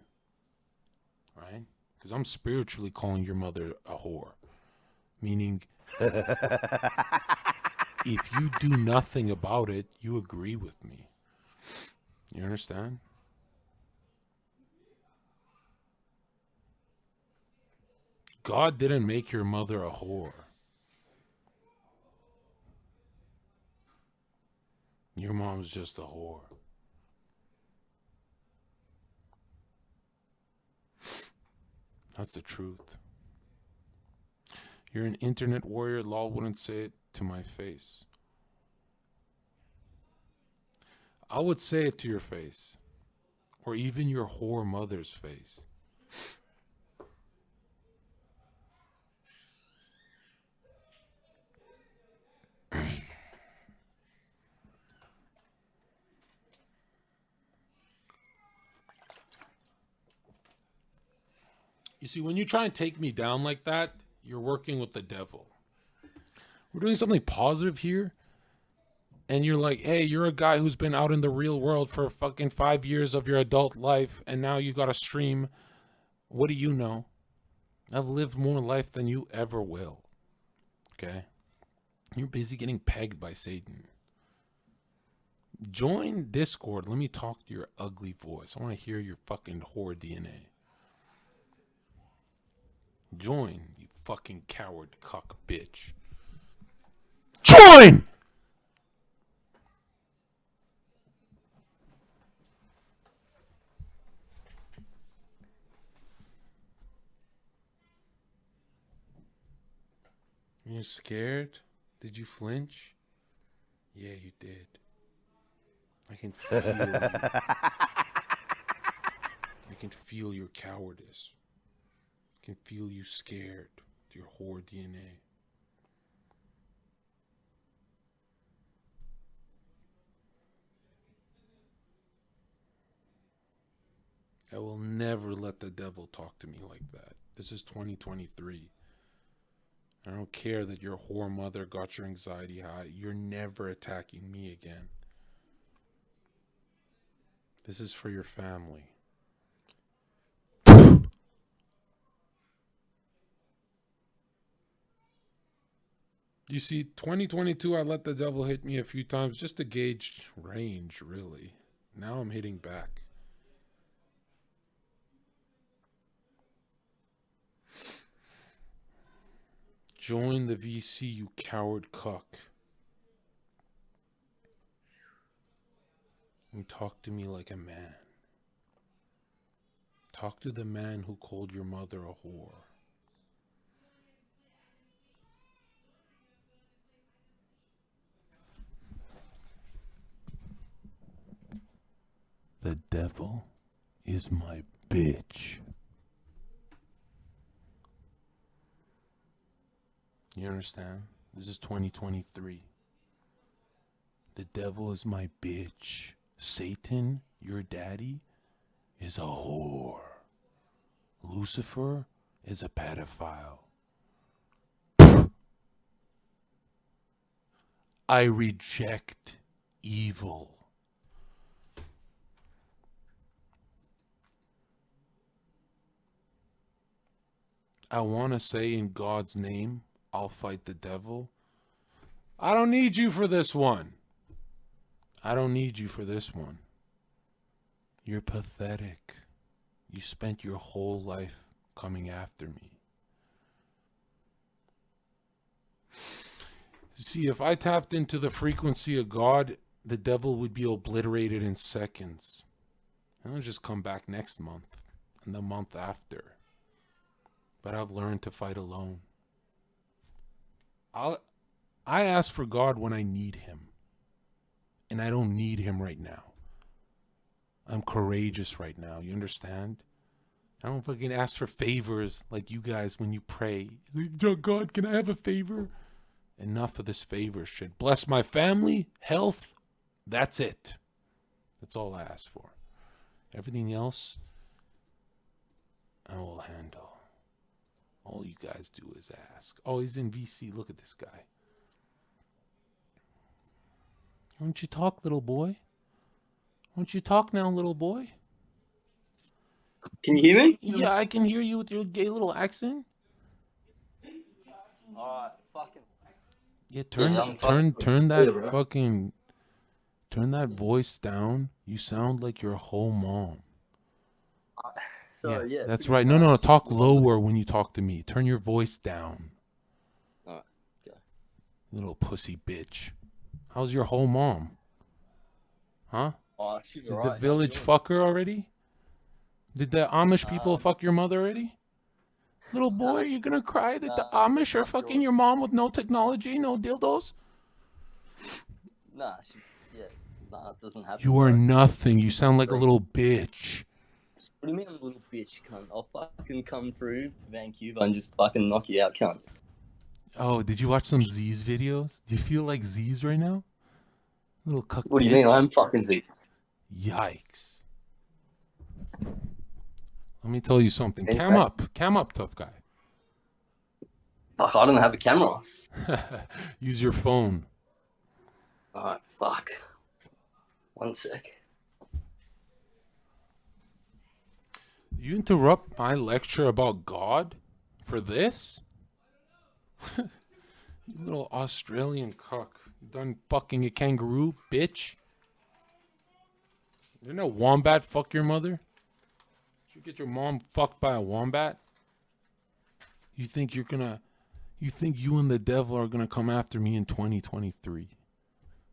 Right? Because I'm spiritually calling your mother a whore. Meaning, if you do nothing about it, you agree with me. You understand? God didn't make your mother a whore. Your mom's just a whore. That's the truth. You're an internet warrior. Lol wouldn't say it to my face. I would say it to your face. Or even your whore mother's face. You see, when you try and take me down like that, you're working with the devil. We're doing something positive here. And you're like, hey, you're a guy who's been out in the real world for fucking 5 years of your adult life. And now you got a stream. What do you know? I've lived more life than you ever will. Okay? You're busy getting pegged by Satan. Join Discord. Let me talk to your ugly voice. I want to hear your fucking whore DNA. Join, you fucking coward cuck bitch. Join! You're scared? Did you flinch? Yeah, you did. I can feel you. I can feel your cowardice. I can feel you scared with your whore DNA. I will never let the devil talk to me like that. This is 2023. I don't care that your whore mother got your anxiety high. You're never attacking me again. This is for your family. You see, 2022, I let the devil hit me a few times just to gauge range, really. Now I'm hitting back. Join the VC, you coward cuck. And talk to me like a man. Talk to the man who called your mother a whore. The devil is my bitch. You understand? This is 2023. The devil is my bitch. Satan, your daddy, is a whore. Lucifer is a pedophile. I reject evil. I want to say in God's name, I'll fight the devil. I don't need you for this one. I don't need you for this one. You're pathetic. You spent your whole life coming after me. See, if I tapped into the frequency of God, the devil would be obliterated in seconds. And I'll just come back next month and the month after. But I've learned to fight alone. I ask for God when I need him. And I don't need him right now. I'm courageous right now. You understand? I don't fucking ask for favors like you guys when you pray. God, can I have a favor? Enough of this favor shit. Bless my family, health. That's it. That's all I ask for. Everything else, I will handle. All you guys do is ask. Oh, he's in VC. Look at this guy. Why don't you talk, little boy? Why don't you talk now, little boy? Can you hear me? Yeah, I can hear you with your gay little accent. Alright, fucking. Yeah, Yeah, turn that bro. fucking, turn that voice down. You sound like your whole mom. Sorry, yeah. That's pretty right. No, much. talk lower when you talk to me. Turn your voice down. Alright, okay. Little pussy bitch. How's your whole mom? Huh? Oh, she's Did alright. the village fuck her already? Did the Amish people fuck your mother already? Little boy, are you gonna cry that the Amish are fucking your mom with no technology, no dildos? Nah, it doesn't happen. You are bro. nothing. You sound like a little bitch. What do you mean I'm a little bitch, cunt? I'll fucking come through to Vancouver and just fucking knock you out, cunt. Oh, did you watch some Z's videos? Do you feel like Z's right now? Little cuck What do you bitch. mean? I'm fucking Z's. Yikes. Let me tell you something. Hey, Cam up, tough guy. Fuck, I don't have a camera. Use your phone. Alright, fuck. 1 sec. You interrupt my lecture about God for this? You little Australian cuck. You done fucking a kangaroo, bitch? Didn't a wombat fuck your mother? Did you get your mom fucked by a wombat? You think you and the devil are gonna come after me in 2023?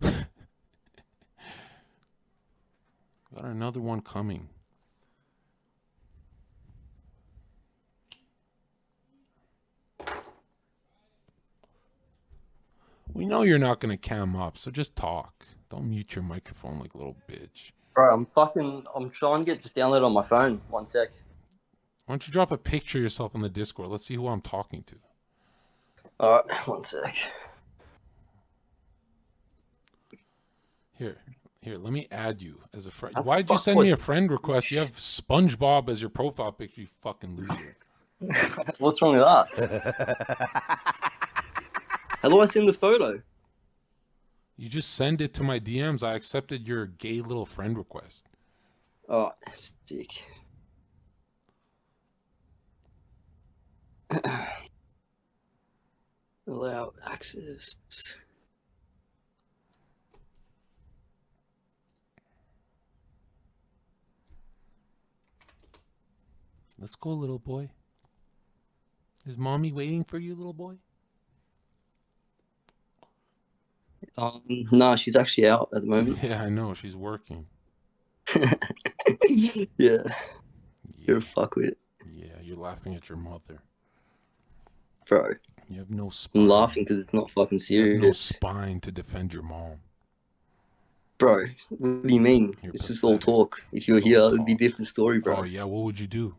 Got another one coming. What We know you're not gonna cam up, so just talk. Don't mute your microphone like a little bitch. Bro, I'm trying to get just download on my phone. 1 sec. Why don't you drop a picture of yourself on the Discord? Let's see who I'm talking to. Alright, 1 sec. Here, let me add you as a friend. That's Why did you send fuck me a friend request? You have SpongeBob as your profile picture, you fucking loser. What's wrong with that? How do I send the photo? You just send it to my DMs. I accepted your gay little friend request. Oh, sick. Allow access. Let's go, little boy. Is mommy waiting for you, little boy? No, she's actually out at the moment. Yeah, I know. She's working. Yeah. You're a fuckwit. Yeah, you're laughing at your mother. Bro. You have no spine. I'm laughing because it's not fucking You have no serious. spine to defend your mom. Bro, what do you mean? You're It's just all pathetic. talk. If you were It's all here, it'd be a talk. different story, bro. Oh, yeah, what would you do?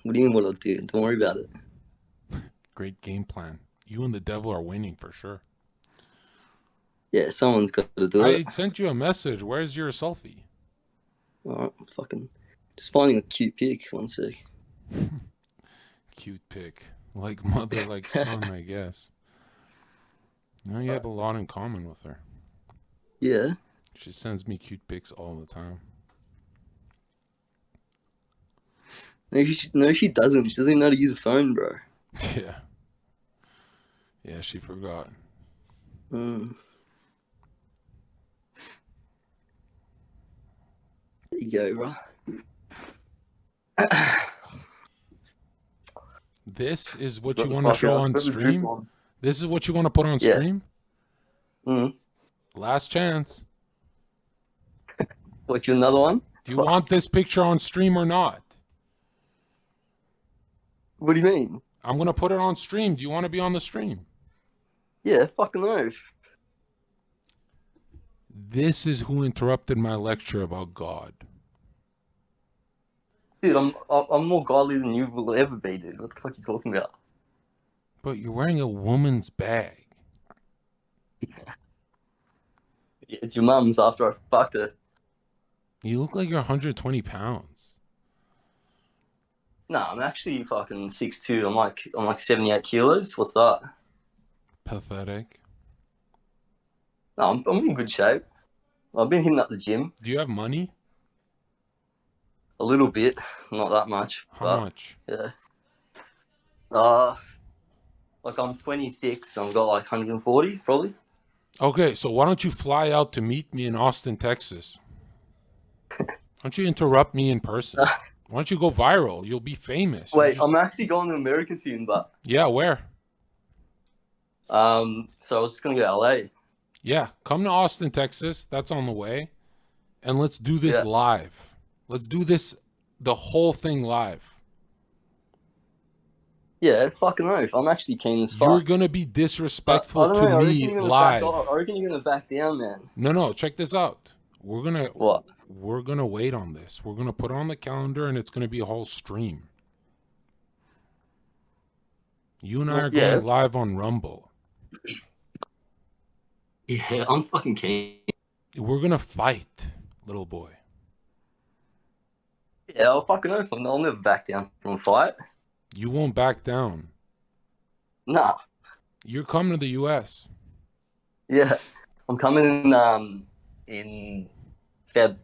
What do you mean what I'll do? Don't worry about it. Great game plan. You and the devil are winning for sure. Yeah, someone's got to do I it. sent you a message. Where's your selfie? Alright, fucking. Just finding a cute pic. 1 sec. Cute pic. Like mother, like son, I guess. Now you have a lot in common with her. Yeah. She sends me cute pics all the time. No, she doesn't. She doesn't even know how to use a phone, bro. Yeah. Yeah, she forgot. Mm. There you go, bro. This is what you want to show on stream? This is what you want to put on Yeah. stream? Mm. Last chance. What, you another one? Do you want this picture on stream or not? What do you mean? I'm going to put it on stream. Do you want to be on the stream? Yeah, fucking oath. This is who interrupted my lecture about God. Dude, I'm more godly than you will ever be, dude. What the fuck are you talking about? But you're wearing a woman's bag. It's your mum's after I fucked her. You look like you're 120 pounds. No, I'm actually fucking 6'2". I'm like 78 kilos. What's that? Pathetic. No, I'm in good shape. I've been hitting up the gym Do you have money? a little bit, not that much. How but, much? Yeah. Like I'm 26. I've got like 140 probably. Okay, so why don't you fly out to meet me in Austin, Texas? Why don't you interrupt me in person? Why don't you go viral? You'll be famous. Wait, I'm actually going to America soon, but Yeah, where? so I was just gonna go to LA. Yeah, come to Austin, Texas. That's on the way. And let's do this Yeah. live. Let's do this, the whole thing live. Yeah, fucking oath. I'm actually keen as fuck. You're going to be But disrespectful I don't know, to I reckon me you're gonna live. back off. I reckon you're gonna back down, man. No, check this out. We're going to What? We're going to wait on this. We're going to put it on the calendar and it's going to be a whole stream. You and I are Yeah. going live on Rumble. Yeah, I'm fucking keen. We're going to fight, little boy. Yeah, I'll fucking oath. I'll never back down from a fight. You won't back down. Nah. You're coming to the U.S. Yeah, I'm coming in Feb.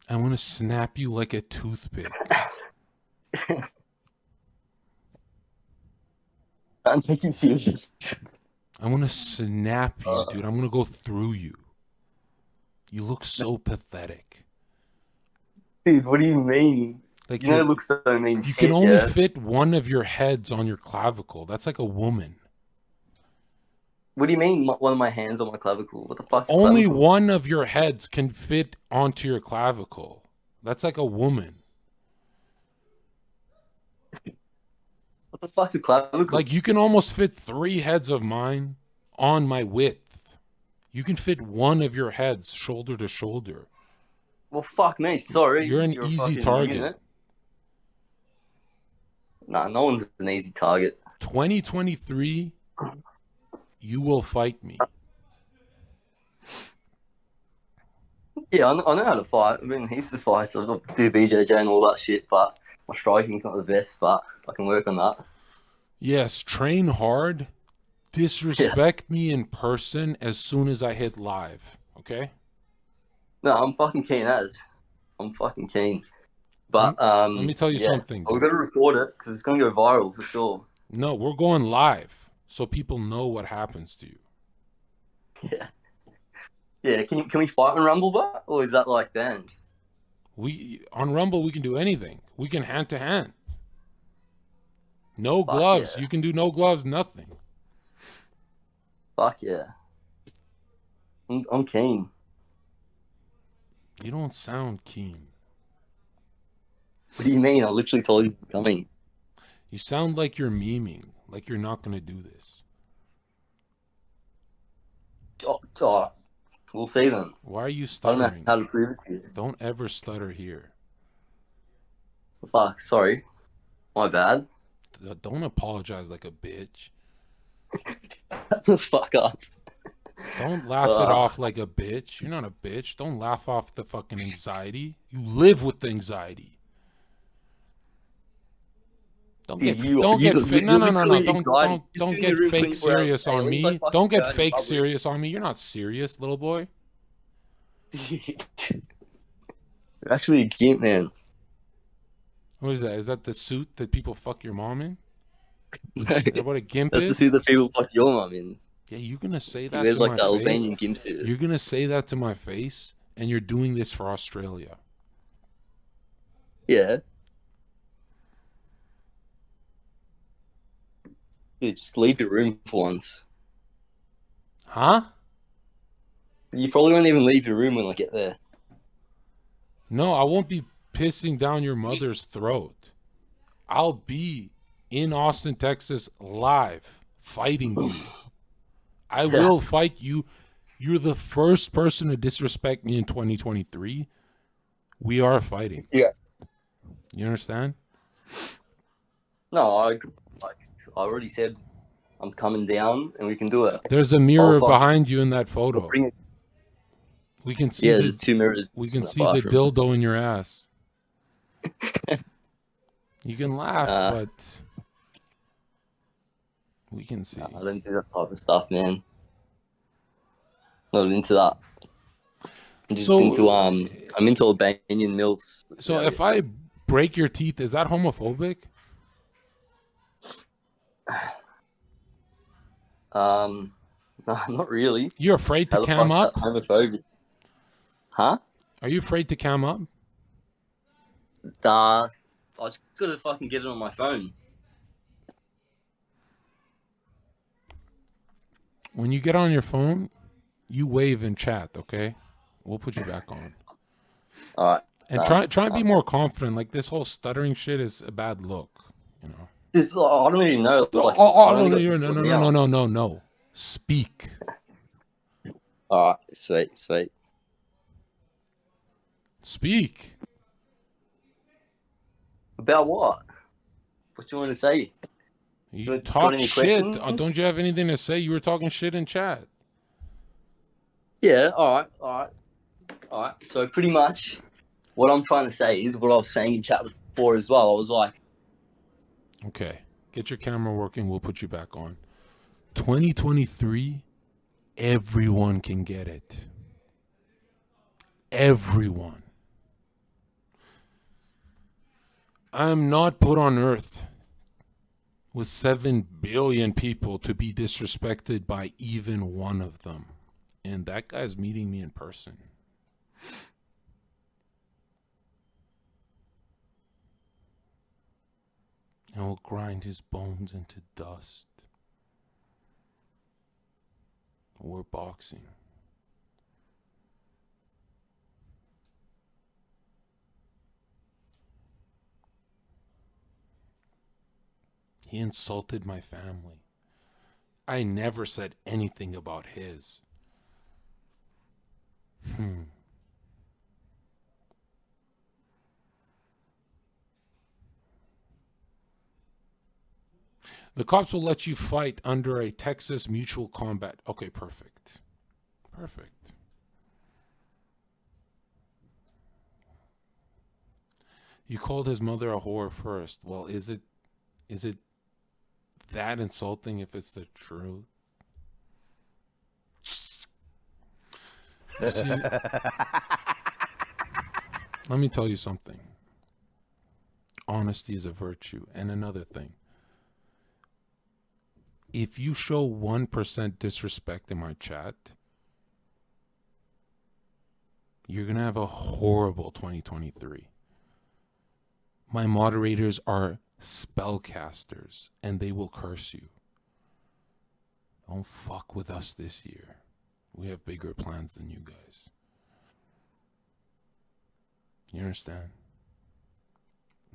I'm going to snap you like a toothpick. I'm taking serious. I'm going to snap you, dude. I'm going to go through you. You look so pathetic. Dude, what do you mean? Like You know, it looks so mean. you shit, can only yeah. fit one of your heads on your clavicle. That's like a woman. What do you mean? One of my hands on my clavicle? What the fuck's a Only clavicle? one of your heads can fit onto your clavicle. That's like a woman. What the fuck's a clavicle? Like, you can almost fit 3 heads of mine on my width. You can fit one of your heads shoulder to shoulder. Well, fuck me. Sorry. You're an a easy fucking target. unit. Nah, no one's an easy target. 2023, you will fight me. Yeah, I know how to fight. I've been in heaps of fights. I do BJJ and all that shit, but my striking's not the best, but I can work on that. Yes, train hard. Disrespect me in person as soon as I hit live. Okay? No, I'm fucking keen as. I'm fucking keen. But, Let me tell you something. We're going to record it because it's going to go viral for sure. No, we're going live so people know what happens to you. Yeah. Yeah, can we fight on Rumble, but or is that like banned? On Rumble we can do anything. We can hand to hand. No gloves. Yeah. You can do no gloves, nothing. Fuck yeah. I'm keen. You don't sound keen. What do you mean? I literally told you I'm coming. You sound like you're memeing, like you're not going to do this. Oh, we'll see then. Why are you I stuttering? don't know how to prove it to you. Don't ever stutter here. Fuck, sorry. My bad. Don't apologize like a bitch. Shut the fuck up. Don't laugh it off like a bitch. You're not a bitch. Don't laugh off the fucking anxiety. You live with the anxiety. Don't get fake serious on me. Don't get fake serious on me. You're not serious, little boy. You're actually a gimp, man. What is that? Is that the suit that people fuck your mom in? Is that what a gimp That's is? the suit that people fuck your mom in. Yeah, you're gonna say that He wears to like my the face. Albanian gimp suit. You're gonna say that to my face, and you're doing this for Australia. Yeah. Dude, just leave your room for once. Huh? You probably won't even leave your room when I get there. No, I won't be pissing down your mother's throat. I'll be in Austin, Texas, live, fighting you. I will fight you. You're the first person to disrespect me in 2023. We are fighting. Yeah. You understand? No, I already said I'm coming down and we can do it. There's a mirror behind you in that photo. We can see. Yeah, there's 2 mirrors. We can see the dildo in your ass. You can laugh, but we can see. I don't do that type of stuff, man. Not into that. I'm just into I'm into Albanian milfs. So if I break your teeth, is that homophobic? No, not really. You're afraid to cam up? Homophobic. Huh? Are you afraid to cam up? I just gotta fucking get it on my phone. When you get on your phone, you wave in chat, okay? We'll put you back on. All right. And try and be more confident. Like, this whole stuttering shit is a bad look, you know? I don't even know. No. Speak. All right. Sweet. Speak. About what? What do you want to say? You talk shit. Don't you have anything to say? You were talking shit in chat. Yeah, all right. So pretty much what I'm trying to say is what I was saying in chat before as well. I was like... Okay, get your camera working. We'll put you back on. 2023, everyone can get it. Everyone. I am not put on earth with 7 billion people to be disrespected by even one of them. And that guy's meeting me in person. And will grind his bones into dust. We're boxing. He insulted my family. I never said anything about his. The cops will let you fight under a Texas mutual combat. Okay, perfect. Perfect. You called his mother a whore first. Well, is it that insulting if it's the truth? You see, let me tell you something. Honesty is a virtue. And another thing. If you show 1% disrespect in my chat, you're going to have a horrible 2023. My moderators are spellcasters, and they will curse you. Don't fuck with us this year. We have bigger plans than you guys. You understand?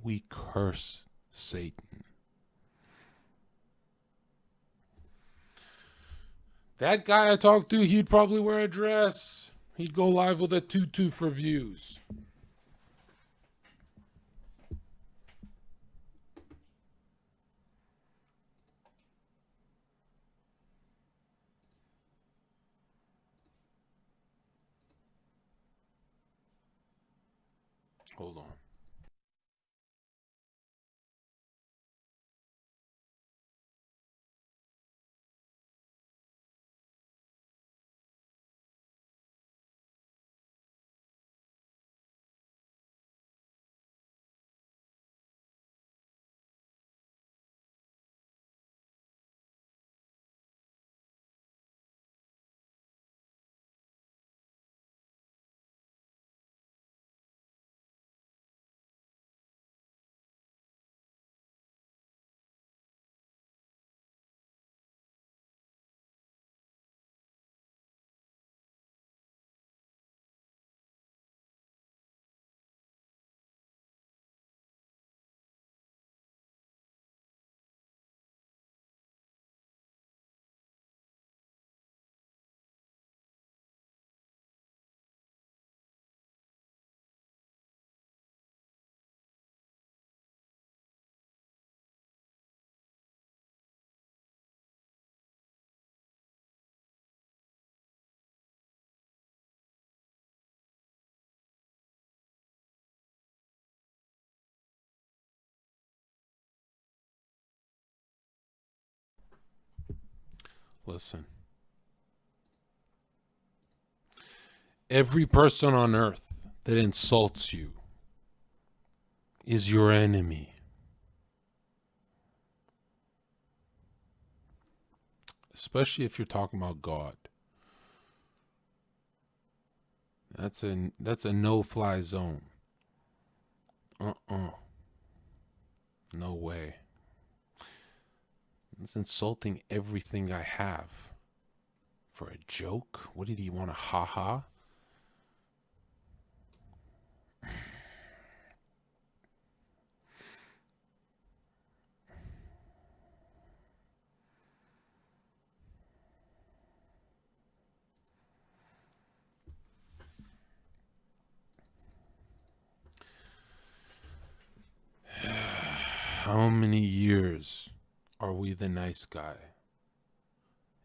We curse Satan. That guy I talked to, he'd probably wear a dress. He'd go live with a tutu for views. Hold on. Listen. Every person on earth that insults you is your enemy. Especially if you're talking about God. That's a no-fly zone. No way. It's insulting everything I have. For a joke? What did he want, a ha-ha? How many years are we the nice guy?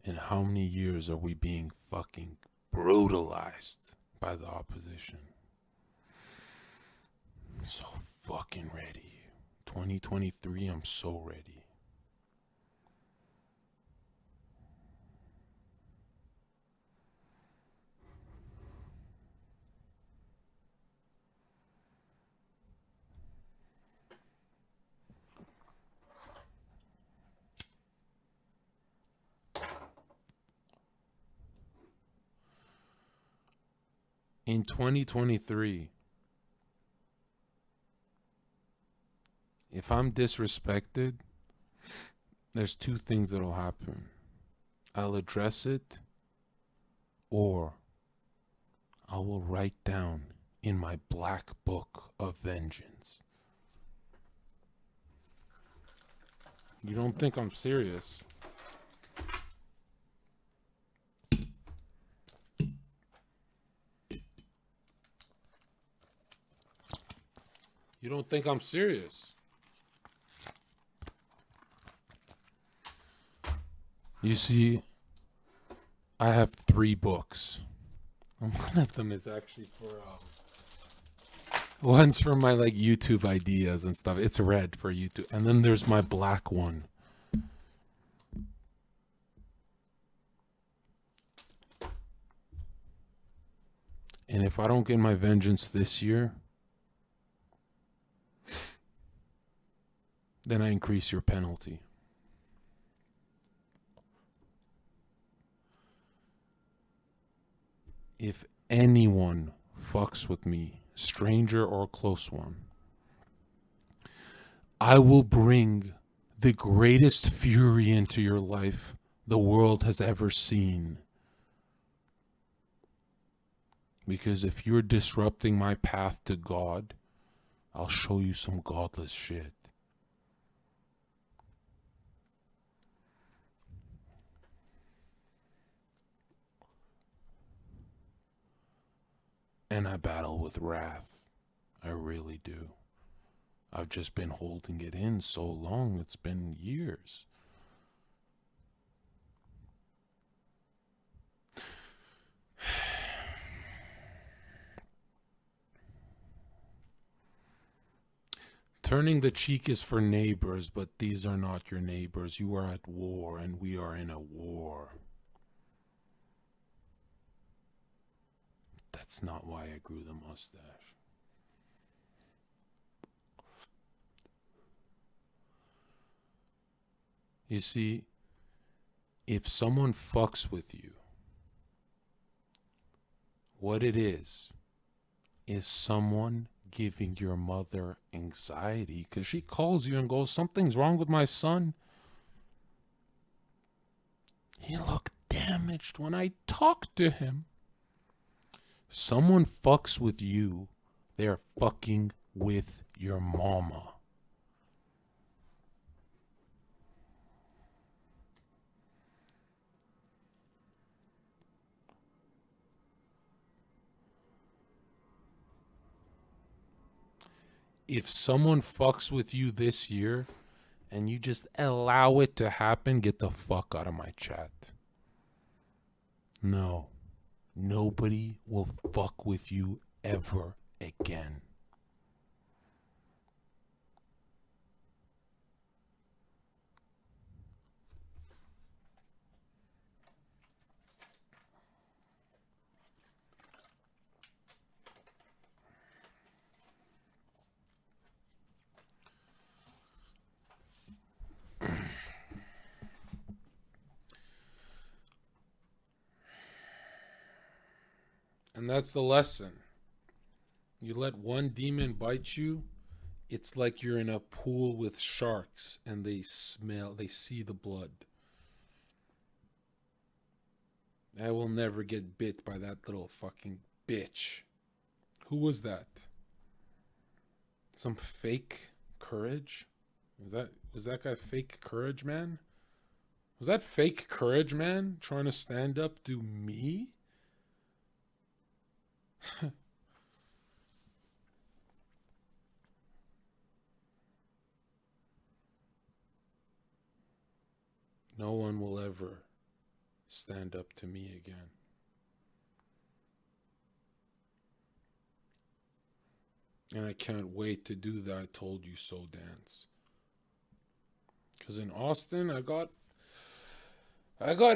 And how many years are we being fucking brutalized by the opposition? I'm so fucking ready. 2023, I'm so ready. In 2023, if I'm disrespected, there's two things that'll happen. I'll address it, or I will write down in my black book of vengeance. You don't think I'm serious? You don't think I'm serious? You see, I have 3 books. And one of them is actually for one's for my like YouTube ideas and stuff. It's red for YouTube, and then there's my black one. And if I don't get my vengeance this year, then I increase your penalty. If anyone fucks with me, stranger or close one, I will bring the greatest fury into your life the world has ever seen. Because if you're disrupting my path to God, I'll show you some godless shit. And I battle with wrath. I really do. I've just been holding it in so long. It's been years. Turning the cheek is for neighbors, but these are not your neighbors. You are at war, and we are in a war. That's not why I grew the mustache. You see, if someone fucks with you, what it is someone giving your mother anxiety because she calls you and goes, something's wrong with my son. He looked damaged when I talked to him. Someone fucks with you, they're fucking with your mama. If someone fucks with you this year and you just allow it to happen, get the fuck out of my chat. No. Nobody will fuck with you ever again. And that's the lesson. You let one demon bite you, it's like you're in a pool with sharks and they see the blood. I will never get bit by that little fucking bitch. Who was that? Some fake courage? Was that guy fake courage, man? Was that fake courage, man? Trying to stand up to me? No one will ever stand up to me again. And I can't wait to do that I told you so dance. Because in Austin, I got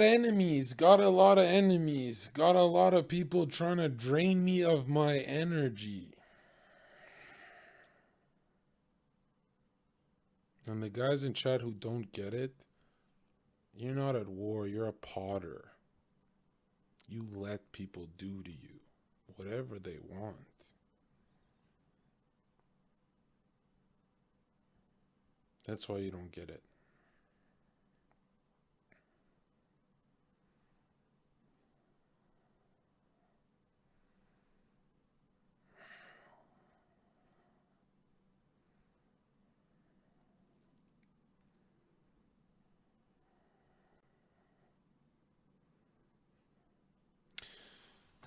enemies, got a lot of enemies, got a lot of people trying to drain me of my energy. And the guys in chat who don't get it, you're not at war, you're a potter. You let people do to you whatever they want. That's why you don't get it.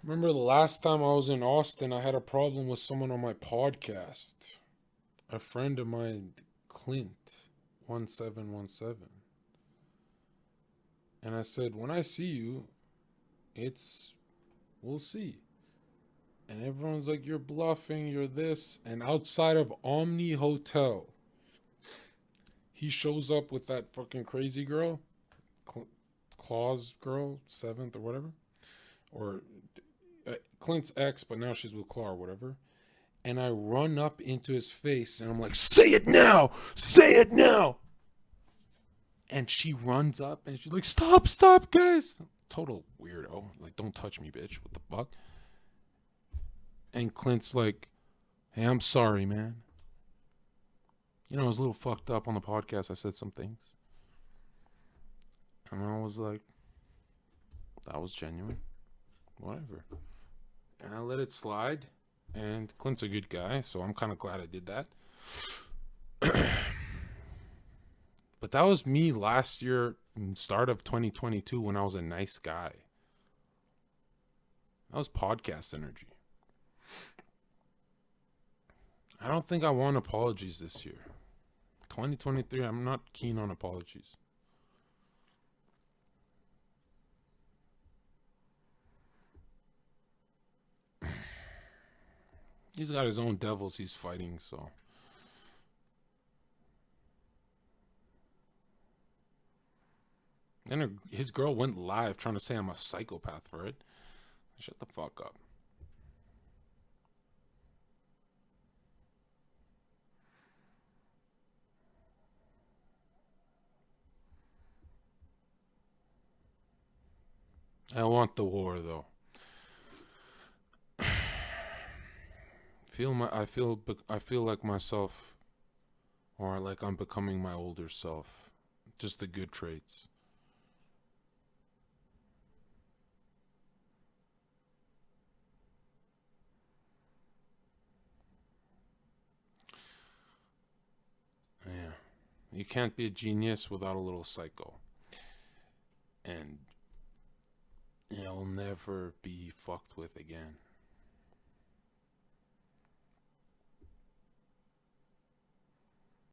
Remember the last time I was in Austin, I had a problem with someone on my podcast. A friend of mine, Clint1717. And I said, when I see you, we'll see. And everyone's like, you're bluffing, you're this. And outside of Omni Hotel, he shows up with that fucking crazy girl, Claus girl, 7th or whatever. Or Clint's ex, but now she's with Claw or whatever. And I run up into his face and I'm like, say it now! Say it now! And she runs up and she's like, stop, guys! Total weirdo. Like, don't touch me, bitch. What the fuck? And Clint's like, hey, I'm sorry, man. You know, I was a little fucked up on the podcast. I said some things. And I was like, that was genuine. Whatever. And I let it slide. And Clint's a good guy, so I'm kind of glad I did that. But that was me last year, start of 2022, when I was a nice guy. That was podcast energy. I don't think I want apologies this year. 2023, I'm not keen on apologies. He's got his own devils he's fighting, so. Then his girl went live trying to say I'm a psychopath for it. Shut the fuck up. I want the war, though. I feel like myself, or like I'm becoming my older self. Just the good traits. Yeah. You can't be a genius without a little psycho. And you'll never be fucked with again.